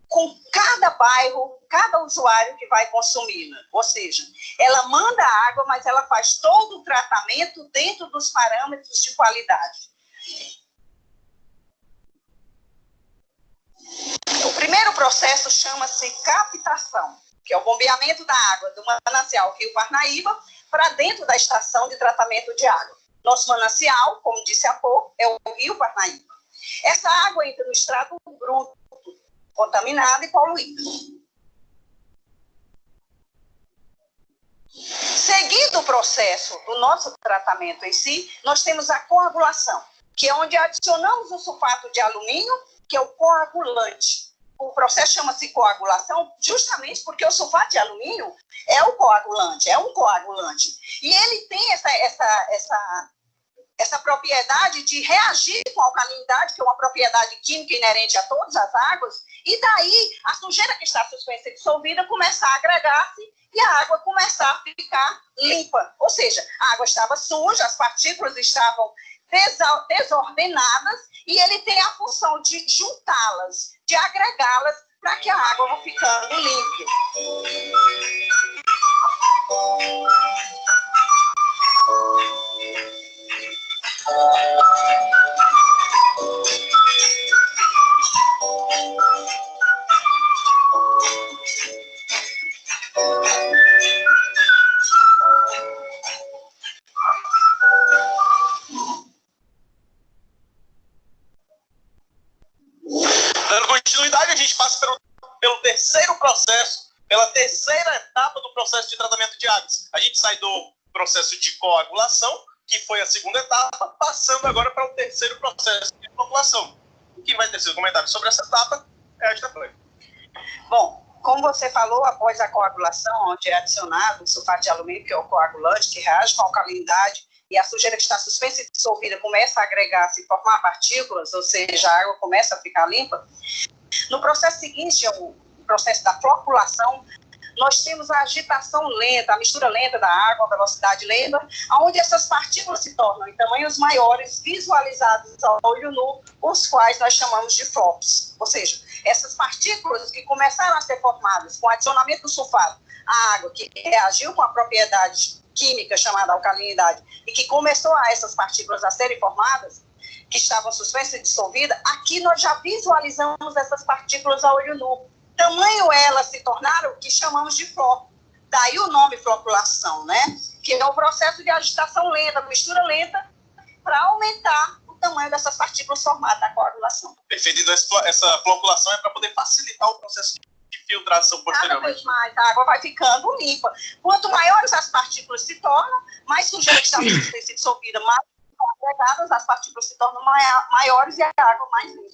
com cada bairro, cada usuário que vai consumindo. Ou seja, ela manda a água, mas ela faz todo o tratamento dentro dos parâmetros de qualidade. O primeiro processo chama-se captação, que é o bombeamento da água do manancial Rio Parnaíba para dentro da estação de tratamento de água. Nosso manancial, como disse há pouco, é o Rio Parnaíba. Essa água entra no estrato bruto, contaminada e poluída. Seguindo o processo do nosso tratamento em si, nós temos a coagulação, que é onde adicionamos o sulfato de alumínio, que é o coagulante. O processo chama-se coagulação justamente porque o sulfato de alumínio é o coagulante, é um coagulante. E ele tem essa propriedade de reagir com a alcalinidade, que é uma propriedade química inerente a todas as águas, e daí a sujeira que está suspensa e dissolvida começar a agregar-se e a água começar a ficar limpa. Ou seja, a água estava suja, as partículas estavam desordenadas, e ele tem a função de juntá-las, de agregá-las, para que a água vá ficando limpa. Dando continuidade, a gente passa pelo terceiro processo, pela terceira etapa do processo de tratamento de águas. A gente sai do processo de coagulação, que foi a segunda etapa, passando agora para o terceiro processo de floculação. Quem vai ter seu comentário sobre essa etapa é a Estefânia. Bom, como você falou, após a coagulação, onde é adicionado o sulfato de alumínio, que é o coagulante, que reage com a alcalinidade, e a sujeira que está suspensa e dissolvida começa a agregar-se e formar partículas, ou seja, a água começa a ficar limpa. No processo seguinte, o processo da floculação, nós temos a agitação lenta, a mistura lenta da água, a velocidade lenta, onde essas partículas se tornam em tamanhos maiores, visualizados ao olho nu, os quais nós chamamos de flocos. Ou seja, essas partículas que começaram a ser formadas com o adicionamento do sulfato, a água que reagiu com a propriedade química chamada alcalinidade, e que começou a essas partículas a serem formadas, que estavam suspensas e dissolvidas, aqui nós já visualizamos essas partículas a olho nu. Tamanho elas se tornaram o que chamamos de floco. Daí o nome floculação, né? Que é o processo de agitação lenta, mistura lenta, para aumentar o tamanho dessas partículas formadas na coagulação. Perfeito. Então, essa floculação é para poder facilitar o processo de filtração posteriormente. Cada vez mais a água vai ficando limpa. Quanto maiores as partículas se tornam, mais sujeira que está dissolvida, mais agregadas, as partículas se tornam maiores e a água mais limpa.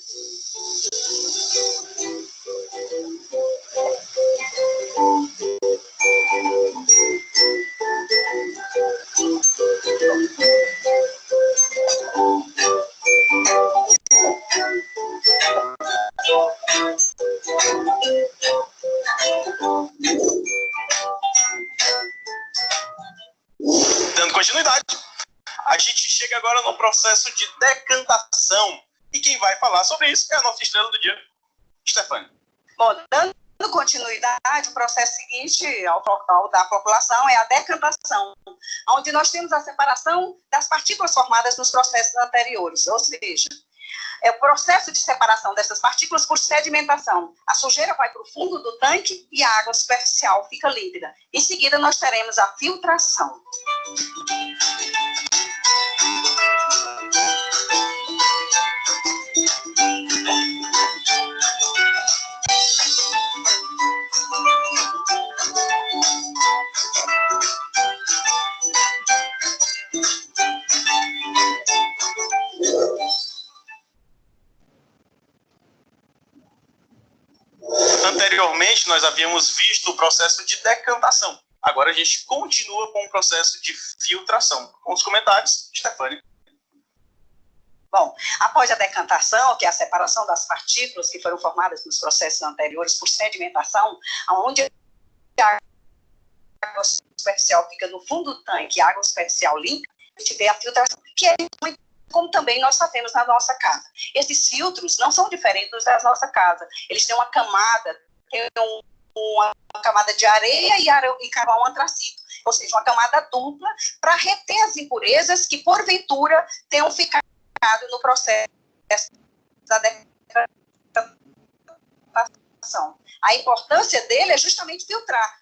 Dando continuidade, a gente chega agora no processo de decantação. E quem vai falar sobre isso é a nossa estrela do dia, Stefânia. Bom, dando continuidade, o processo seguinte ao da floculação é a decantação, onde nós temos a separação das partículas formadas nos processos anteriores, ou seja, é o processo de separação dessas partículas por sedimentação. A sujeira vai para o fundo do tanque e a água superficial fica límpida. Em seguida, nós teremos a filtração. Anteriormente, nós havíamos visto o processo de decantação. Agora a gente continua com o processo de filtração. Com os comentários, Stefânia. Bom, após a decantação, que é a separação das partículas que foram formadas nos processos anteriores por sedimentação, onde a água superficial fica no fundo do tanque e a água superficial limpa, a gente vê a filtração, que é muito como também nós fazemos na nossa casa. Esses filtros não são diferentes da nossa casa. Eles têm uma camada, uma camada de areia e carvão antracito, ou seja, uma camada dupla para reter as impurezas que, porventura, tenham ficado no processo da decantação. A importância dele é justamente filtrar.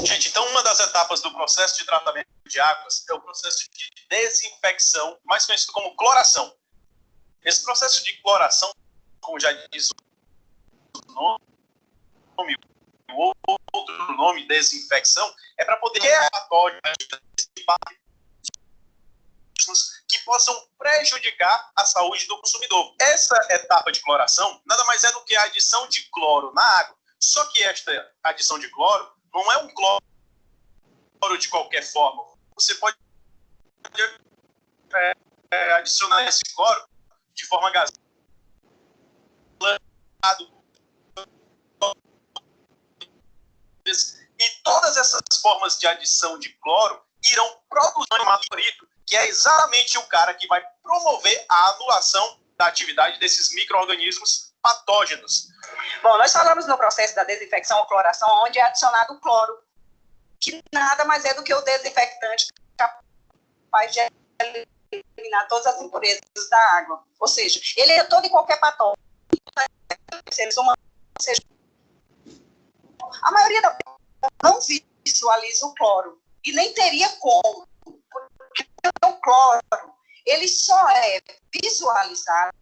Gente, então uma das etapas do processo de tratamento de águas é o processo de desinfecção, mais conhecido como cloração. Esse processo de cloração, como já diz o nome, o outro nome, desinfecção, é para poder que possam prejudicar a saúde do consumidor. Essa etapa de cloração nada mais é do que a adição de cloro na água. Só que esta adição de cloro não é um cloro de qualquer forma. Você pode adicionar esse cloro de forma gasosa. E todas essas formas de adição de cloro irão produzir um clorídrico, que é exatamente o cara que vai promover a anulação da atividade desses micro-organismos patógenos. Bom, nós falamos no processo da desinfecção ou cloração, onde é adicionado o cloro, que nada mais é do que o desinfectante capaz de eliminar todas as impurezas da água. Ou seja, ele é todo e qualquer patógeno, seres humanos, seja... A maioria da população não visualiza o cloro, e nem teria como, porque o cloro, ele só é visualizado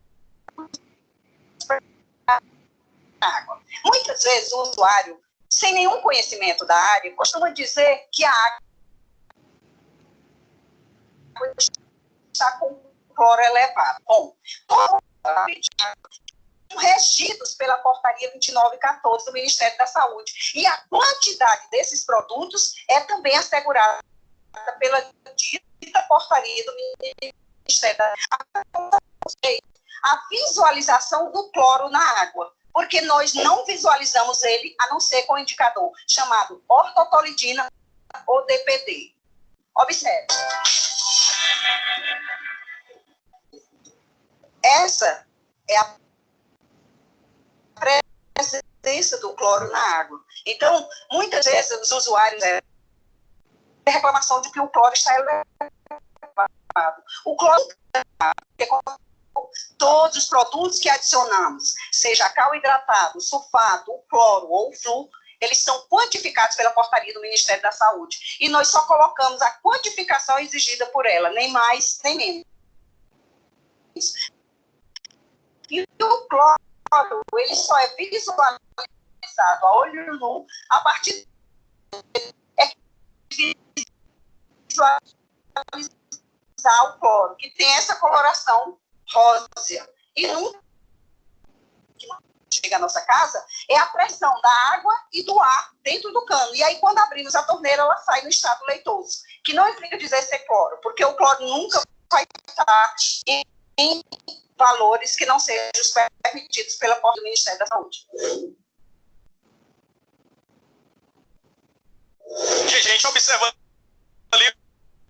na água. Muitas vezes o usuário, sem nenhum conhecimento da área, costuma dizer que a água está com cloro elevado. Bom, regidos pela portaria 2914 do Ministério da Saúde. E a quantidade desses produtos é também assegurada pela dita portaria do Ministério da Saúde. A visualização do cloro na água, porque nós não visualizamos ele a não ser com o indicador chamado ortotolidina ou DPD. Observe. Essa é a presença do cloro na água. Então, muitas vezes os usuários têm reclamação de que o cloro está elevado. O cloro, todos os produtos que adicionamos, seja cal hidratado, sulfato, o cloro ou o flúor, eles são quantificados pela portaria do Ministério da Saúde. E nós só colocamos a quantificação exigida por ela, nem mais, nem menos. E o cloro, ele só é visualizado a olho nu a partir neutralizar o cloro, que tem essa coloração rósea. E nunca chega à nossa casa é a pressão da água e do ar dentro do cano. E aí, quando abrimos a torneira, ela sai no estado leitoso, que não implica dizer ser cloro, porque o cloro nunca vai estar em valores que não sejam permitidos pela porta do Ministério da Saúde. Gente, observando ali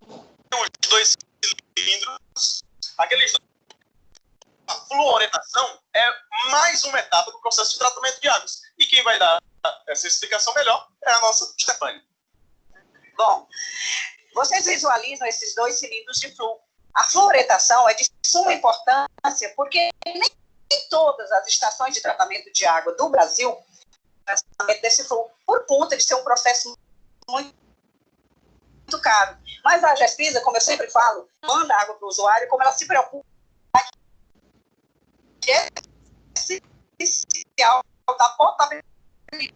os dois cilindros, a fluoretação é mais uma etapa do processo de tratamento de águas. E quem vai dar essa explicação melhor é a nossa Stefânia. Bom, vocês visualizam esses dois cilindros de fluo. A fluoretação é de suma importância porque nem todas as estações de tratamento de água do Brasil tratamento desse fluo, por conta de ser um processo muito caro. Mas a GESPISA, como eu sempre falo, manda água para o usuário, como ela se preocupa que é essencial da potabilidade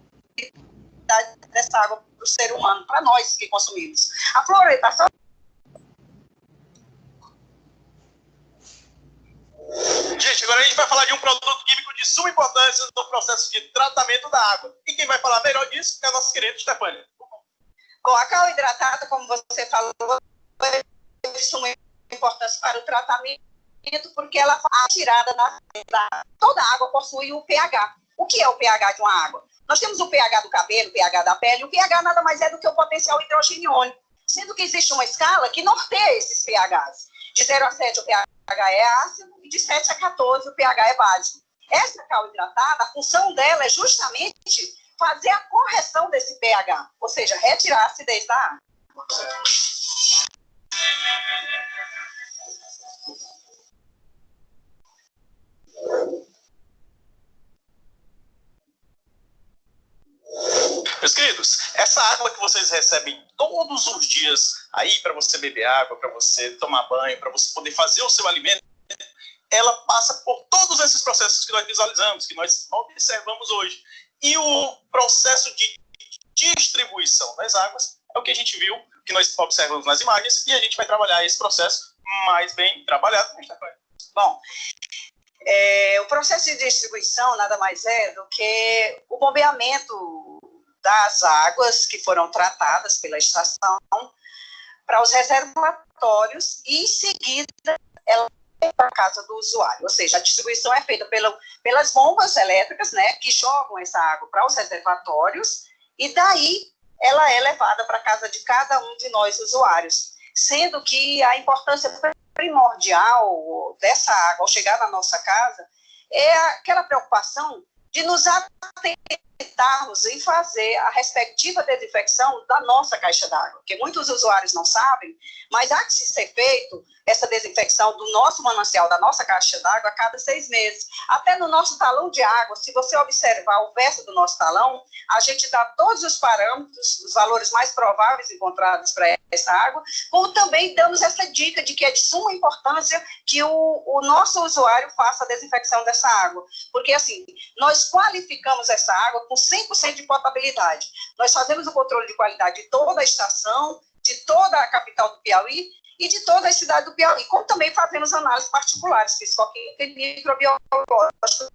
dessa água para o ser humano, para nós que consumimos. A fluoretação Gente, agora a gente vai falar de um produto químico de suma importância no processo de tratamento da água. E quem vai falar melhor disso é a nossa querida Stefânia. Bom, a cal hidratada, como você falou, é de suma importância para o tratamento, porque ela é tirada toda água possui o pH. O que é o pH de uma água? Nós temos o pH do cabelo, o pH da pele. O pH nada mais é do que o potencial hidrogênio, sendo que existe uma escala que norteia esses pHs. De 0 a 7 o pH é ácido e de 7 a 14 o pH é básico. Essa cal hidratada, a função dela é justamente fazer a correção desse pH, ou seja, retirar a acidez da água. Meus queridos, essa água que vocês recebem todos os dias aí para você beber água, para você tomar banho, para você poder fazer o seu alimento, ela passa por todos esses processos que nós visualizamos, que nós observamos hoje. E o processo de distribuição das águas é o que a gente viu, que nós observamos nas imagens, e a gente vai trabalhar esse processo mais bem trabalhado. Bom, o processo de distribuição nada mais é do que o bombeamento das águas que foram tratadas pela estação para os reservatórios e, em seguida, ela vai para a casa do usuário. Ou seja, a distribuição é feita pelas bombas elétricas, né, que jogam essa água para os reservatórios e, daí, ela é levada para a casa de cada um de nós usuários. Sendo que a importância primordial dessa água ao chegar na nossa casa é aquela preocupação de nos atentarmos em fazer a respectiva desinfecção da nossa caixa d'água, porque muitos usuários não sabem, mas há que ser feito essa desinfecção do nosso manancial, da nossa caixa d'água, a cada 6 meses. Até no nosso talão de água, se você observar o verso do nosso talão, a gente dá todos os parâmetros, os valores mais prováveis encontrados para essa água, como também damos essa dica de que é de suma importância que o nosso usuário faça a desinfecção dessa água. Porque, assim, nós qualificamos essa água com 100% de potabilidade. Nós fazemos o controle de qualidade de toda a estação, de toda a capital do Piauí e de toda a cidade do Piauí, como também fazemos análises particulares, físico-química e microbiológicas,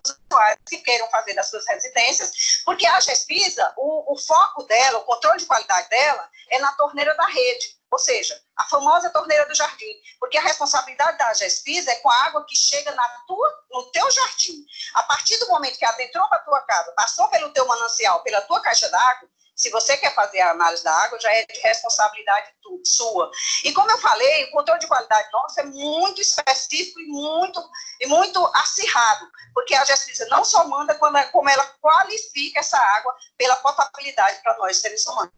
que queiram fazer das suas residências, porque a GESPISA, o foco dela, o controle de qualidade dela, é na torneira da rede, ou seja, a famosa torneira do jardim, porque a responsabilidade da GESPISA é com a água que chega no teu jardim. A partir do momento que ela entrou para a tua casa, passou pelo teu manancial, pela tua caixa d'água, se você quer fazer a análise da água, já é de responsabilidade sua. E como eu falei, o controle de qualidade nosso é muito específico e muito acirrado, porque a GESPISA não só manda como ela qualifica essa água pela potabilidade para nós, seres humanos.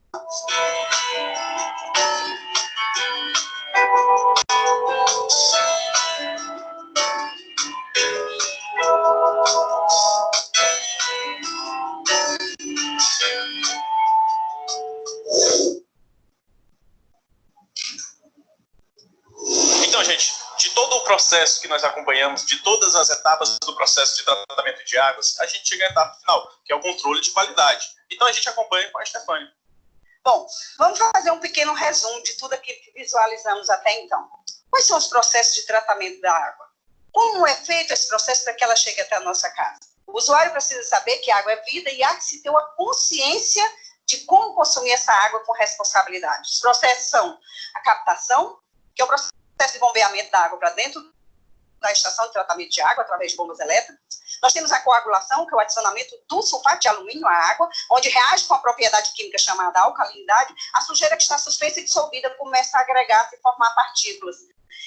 Então, gente, de todo o processo que nós acompanhamos, de todas as etapas do processo de tratamento de águas, a gente chega à etapa final, que é o controle de qualidade. Então, a gente acompanha com a Stefânia. Bom, vamos fazer um pequeno resumo de tudo aquilo que visualizamos até então. Quais são os processos de tratamento da água? Como é feito esse processo para que ela chegue até a nossa casa? O usuário precisa saber que a água é vida e há que se ter uma consciência de como consumir essa água com responsabilidade. Os processos são a captação, que é o processo de bombeamento da água para dentro da estação de tratamento de água, através de bombas elétricas. Nós temos a coagulação, que é o adicionamento do sulfato de alumínio à água, onde reage com a propriedade química chamada alcalinidade, a sujeira que está suspensa e dissolvida começa a agregar-se e formar partículas.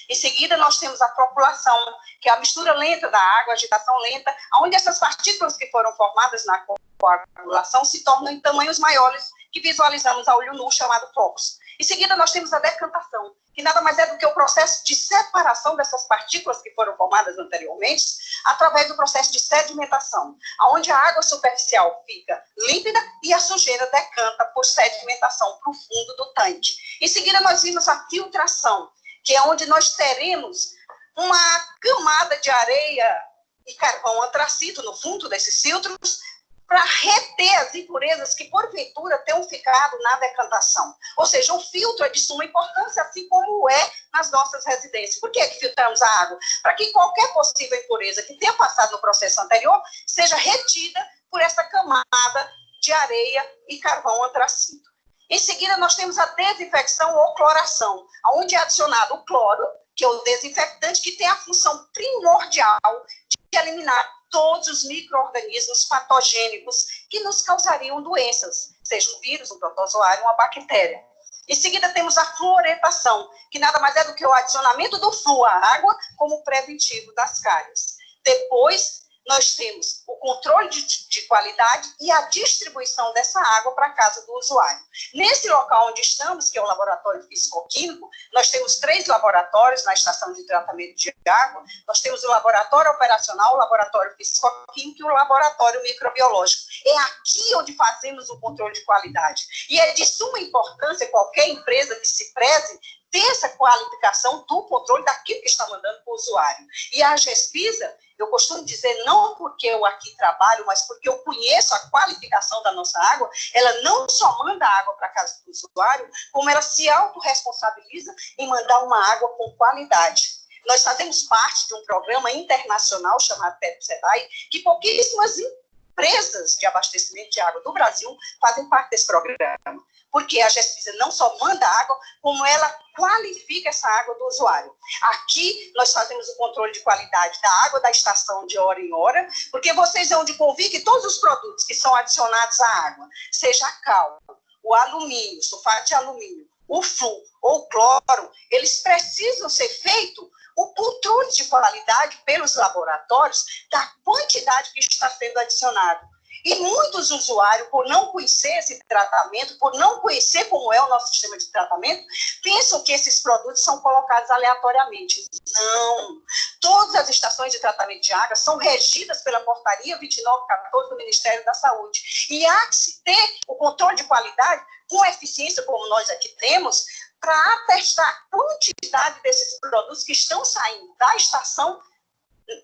Em seguida, nós temos a floculação, que é a mistura lenta da água, a agitação lenta, onde essas partículas que foram formadas na coagulação se tornam em tamanhos maiores, que visualizamos a olho nu, chamado flocos. Em seguida, nós temos a decantação, que nada mais é do que o processo de separação dessas partículas que foram formadas anteriormente, através do processo de sedimentação, onde a água superficial fica límpida e a sujeira decanta por sedimentação para o fundo do tanque. Em seguida, nós vimos a filtração, que é onde nós teremos uma camada de areia e carvão antracito no fundo desses filtros, para reter as impurezas que, porventura, tenham ficado na decantação. Ou seja, o filtro é de suma importância, assim como é nas nossas residências. Por que filtramos a água? Para que qualquer possível impureza que tenha passado no processo anterior seja retida por essa camada de areia e carvão antracito. Em seguida, nós temos a desinfecção ou cloração, onde é adicionado o cloro, que é o desinfectante, que tem a função primordial de eliminar todos os micro-organismos patogênicos que nos causariam doenças, seja um vírus, um protozoário, uma bactéria. Em seguida, temos a fluoretação, que nada mais é do que o adicionamento do flúor à água como preventivo das cáries. Depois, nós temos o controle de qualidade e a distribuição dessa água para a casa do usuário. Nesse local onde estamos, que é o laboratório físico-químico, nós temos 3 laboratórios na estação de tratamento de água. Nós temos o laboratório operacional, o laboratório físico-químico e o laboratório microbiológico. É aqui onde fazemos o controle de qualidade. E é de suma importância qualquer empresa que se preze ter essa qualificação do controle daquilo que está mandando para o usuário. E a GESFISA, eu costumo dizer, não porque eu aqui trabalho, mas porque eu conheço a qualificação da nossa água, ela não só manda água para a casa do usuário, como ela se autorresponsabiliza em mandar uma água com qualidade. Nós fazemos parte de um programa internacional chamado PEP-SEDAI, que pouquíssimas empresas de abastecimento de água do Brasil fazem parte desse programa. Porque a GESFISA não só manda água, como ela qualifica essa água do usuário. Aqui, nós fazemos o controle de qualidade da água da estação de hora em hora, porque vocês vão de convir que todos os produtos que são adicionados à água, seja a cal, o alumínio, o sulfato de alumínio, o flúor ou o cloro, eles precisam ser feitos o controle de qualidade pelos laboratórios da quantidade que está sendo adicionado. E muitos usuários, por não conhecer esse tratamento, por não conhecer como é o nosso sistema de tratamento, pensam que esses produtos são colocados aleatoriamente. Não. Todas as estações de tratamento de água são regidas pela portaria 2914 do Ministério da Saúde. E há que se ter o controle de qualidade com eficiência, como nós aqui temos, para atestar a quantidade desses produtos que estão saindo da estação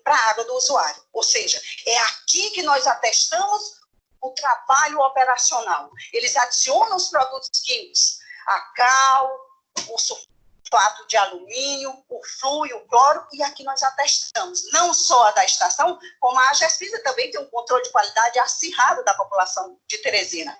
para a água do usuário. Ou seja, é aqui que nós atestamos o trabalho operacional. Eles adicionam os produtos químicos, a cal, o sulfato de alumínio, o flúor e o cloro, e aqui nós atestamos, não só a da estação, como a GESFISA também tem um controle de qualidade acirrado da população de Teresina.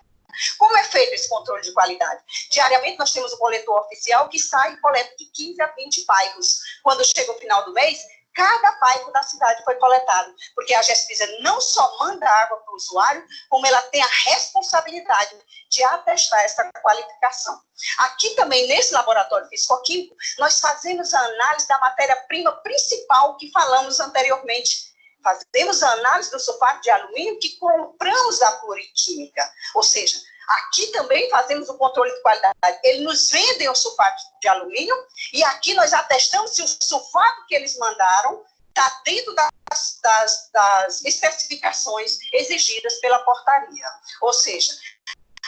Como é feito esse controle de qualidade? Diariamente nós temos o coletor oficial que sai e coleta de 15 a 20 bairros. Quando chega o final do mês, cada bairro da cidade foi coletado, porque a GESFISA não só manda água para o usuário, como ela tem a responsabilidade de atestar essa qualificação. Aqui também, nesse laboratório físico-químico, nós fazemos a análise da matéria-prima principal que falamos anteriormente. Fazemos a análise do sulfato de alumínio que compramos da Pluriquímica, ou seja, aqui também fazemos o controle de qualidade. Eles nos vendem o sulfato de alumínio e aqui nós atestamos se o sulfato que eles mandaram está dentro das especificações exigidas pela portaria. Ou seja,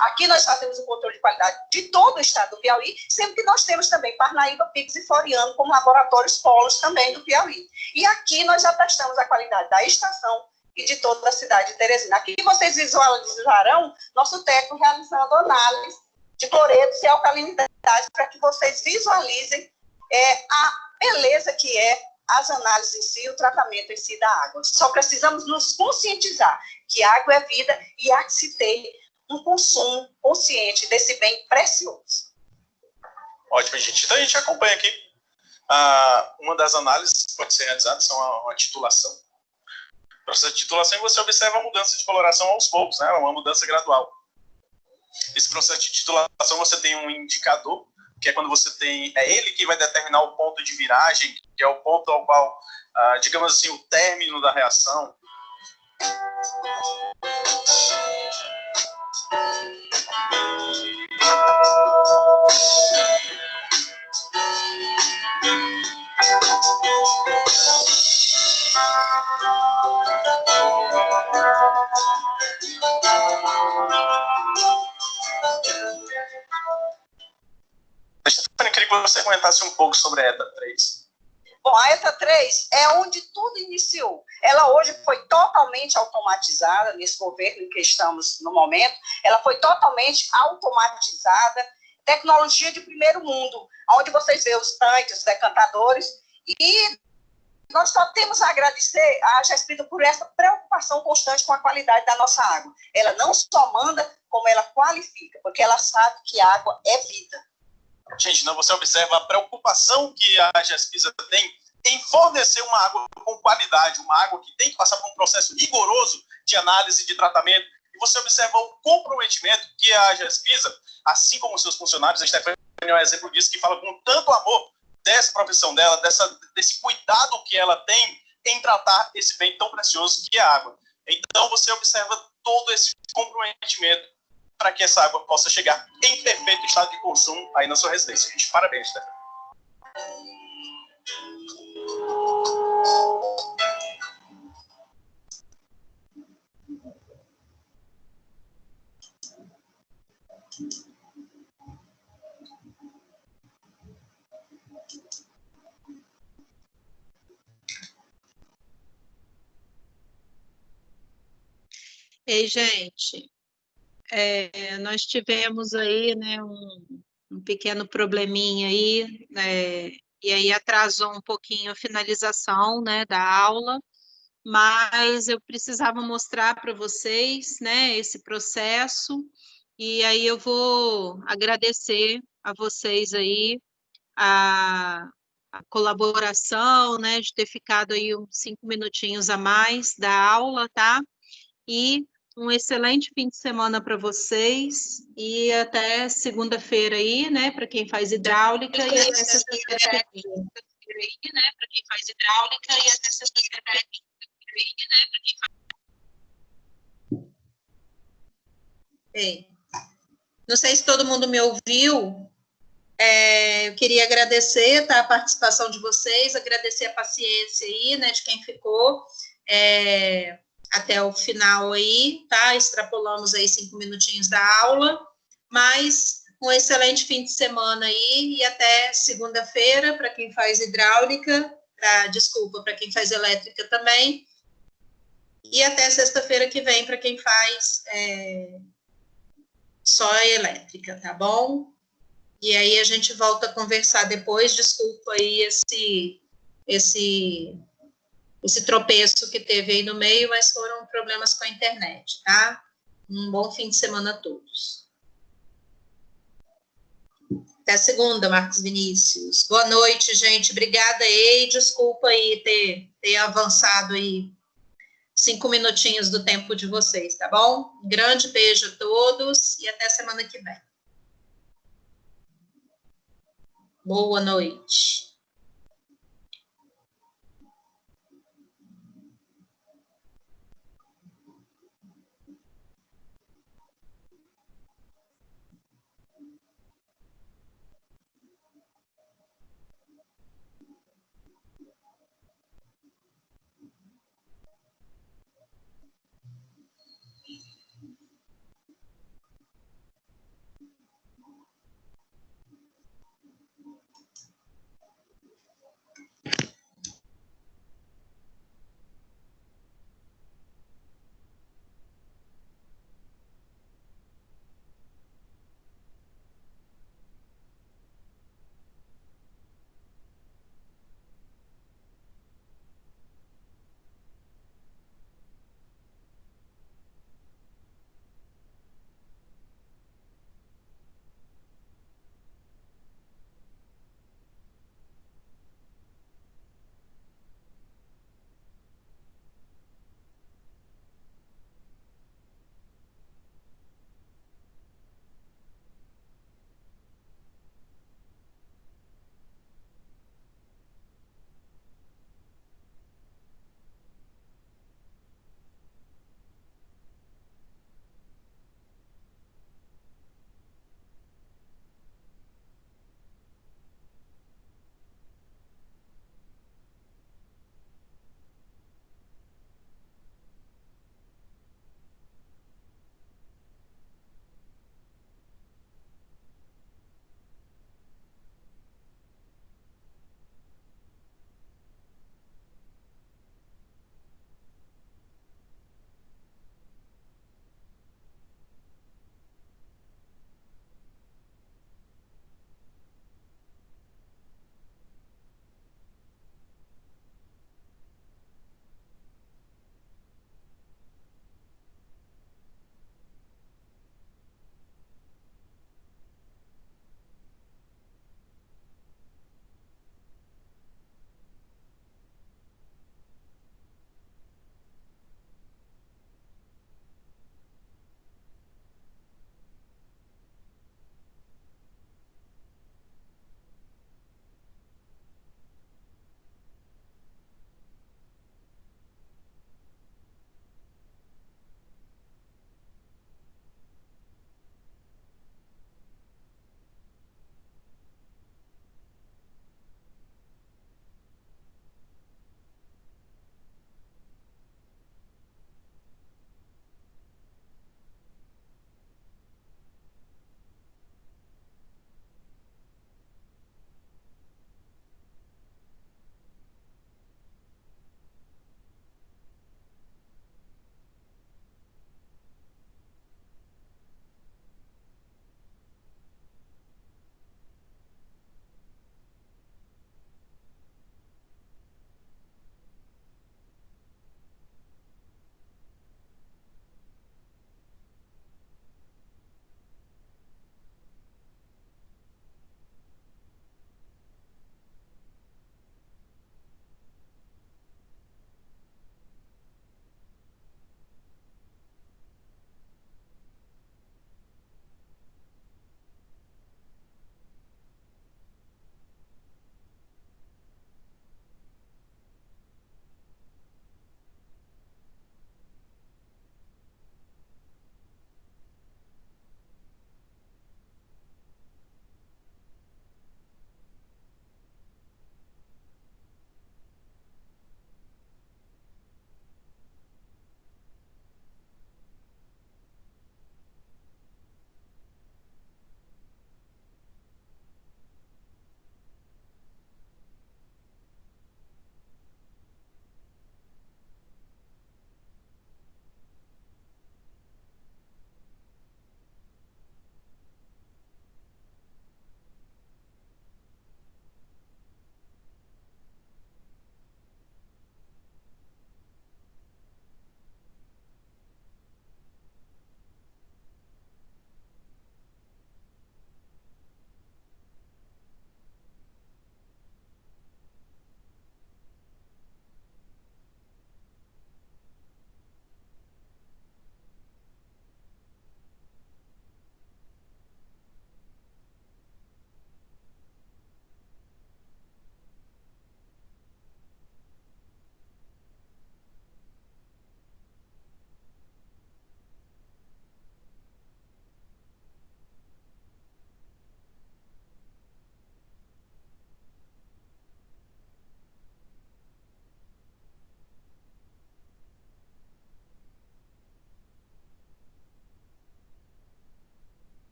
aqui nós fazemos o controle de qualidade de todo o estado do Piauí, sempre que nós temos também Parnaíba, Picos e Floriano como laboratórios polos também do Piauí. E aqui nós atestamos a qualidade da estação e de toda a cidade de Teresina. Aqui vocês visualizarão nosso técnico realizando análise de cloretos e alcalinidades, para que vocês visualizem a beleza que é as análises em si, o tratamento em si da água. Só precisamos nos conscientizar que água é vida e há que se ter um consumo consciente desse bem precioso. Ótimo, gente. Então a gente acompanha aqui uma das análises que pode ser realizada, são uma titulação. O processo de titulação, você observa a mudança de coloração aos poucos, né? Uma mudança gradual. Esse processo de titulação, você tem um indicador, que é quando você tem, é ele que vai determinar o ponto de viragem, que é o ponto ao qual, digamos assim, o término da reação. Eu queria que você comentasse um pouco sobre a ETA 3. Bom, a ETA 3 é onde tudo iniciou. Ela hoje foi totalmente automatizada, nesse governo em que estamos no momento, ela foi totalmente automatizada, tecnologia de primeiro mundo, onde vocês veem os tanques, os decantadores, e nós só temos a agradecer a Gespisa por essa preocupação constante com a qualidade da nossa água. Ela não só manda, como ela qualifica, porque ela sabe que a água é vida. Gente, não, você observa a preocupação que a Gespisa tem em fornecer uma água com qualidade, uma água que tem que passar por um processo rigoroso de análise, de tratamento, e você observa o comprometimento que a Gespisa, assim como os seus funcionários, a Stefania é um exemplo disso, que fala com tanto amor dessa profissão dela, desse cuidado que ela tem em tratar esse bem tão precioso que é a água. Então, você observa todo esse comprometimento para que essa água possa chegar em perfeito estado de consumo aí na sua residência. Gente, parabéns, Stefania. Ei, gente, nós tivemos aí, né, um pequeno probleminha aí, né, e aí atrasou um pouquinho a finalização, né, da aula, mas eu precisava mostrar para vocês, né, esse processo, e aí eu vou agradecer a vocês aí a colaboração, né, de ter ficado aí uns 5 minutinhos a mais da aula, tá? E um excelente fim de semana para vocês e até segunda-feira aí, né, para quem faz hidráulica e até sexta-feira aí, né, para quem faz hidráulica e até sexta-feira aí, né, para quem faz... Ei, não sei se todo mundo me ouviu. Eu queria agradecer, tá, a participação de vocês, agradecer a paciência aí, né, de quem ficou até o final aí, tá? Extrapolamos aí 5 minutinhos da aula, mas um excelente fim de semana aí e até segunda-feira para quem faz hidráulica, para quem faz elétrica também, e até sexta-feira que vem para quem faz só elétrica, tá bom? E aí a gente volta a conversar depois, desculpa aí esse tropeço que teve aí no meio, mas foram problemas com a internet, tá? Um bom fim de semana a todos. Até segunda, Marcos Vinícius. Boa noite, gente. Obrigada aí. Desculpa aí ter avançado aí 5 minutinhos do tempo de vocês, tá bom? Um grande beijo a todos e até semana que vem. Boa noite.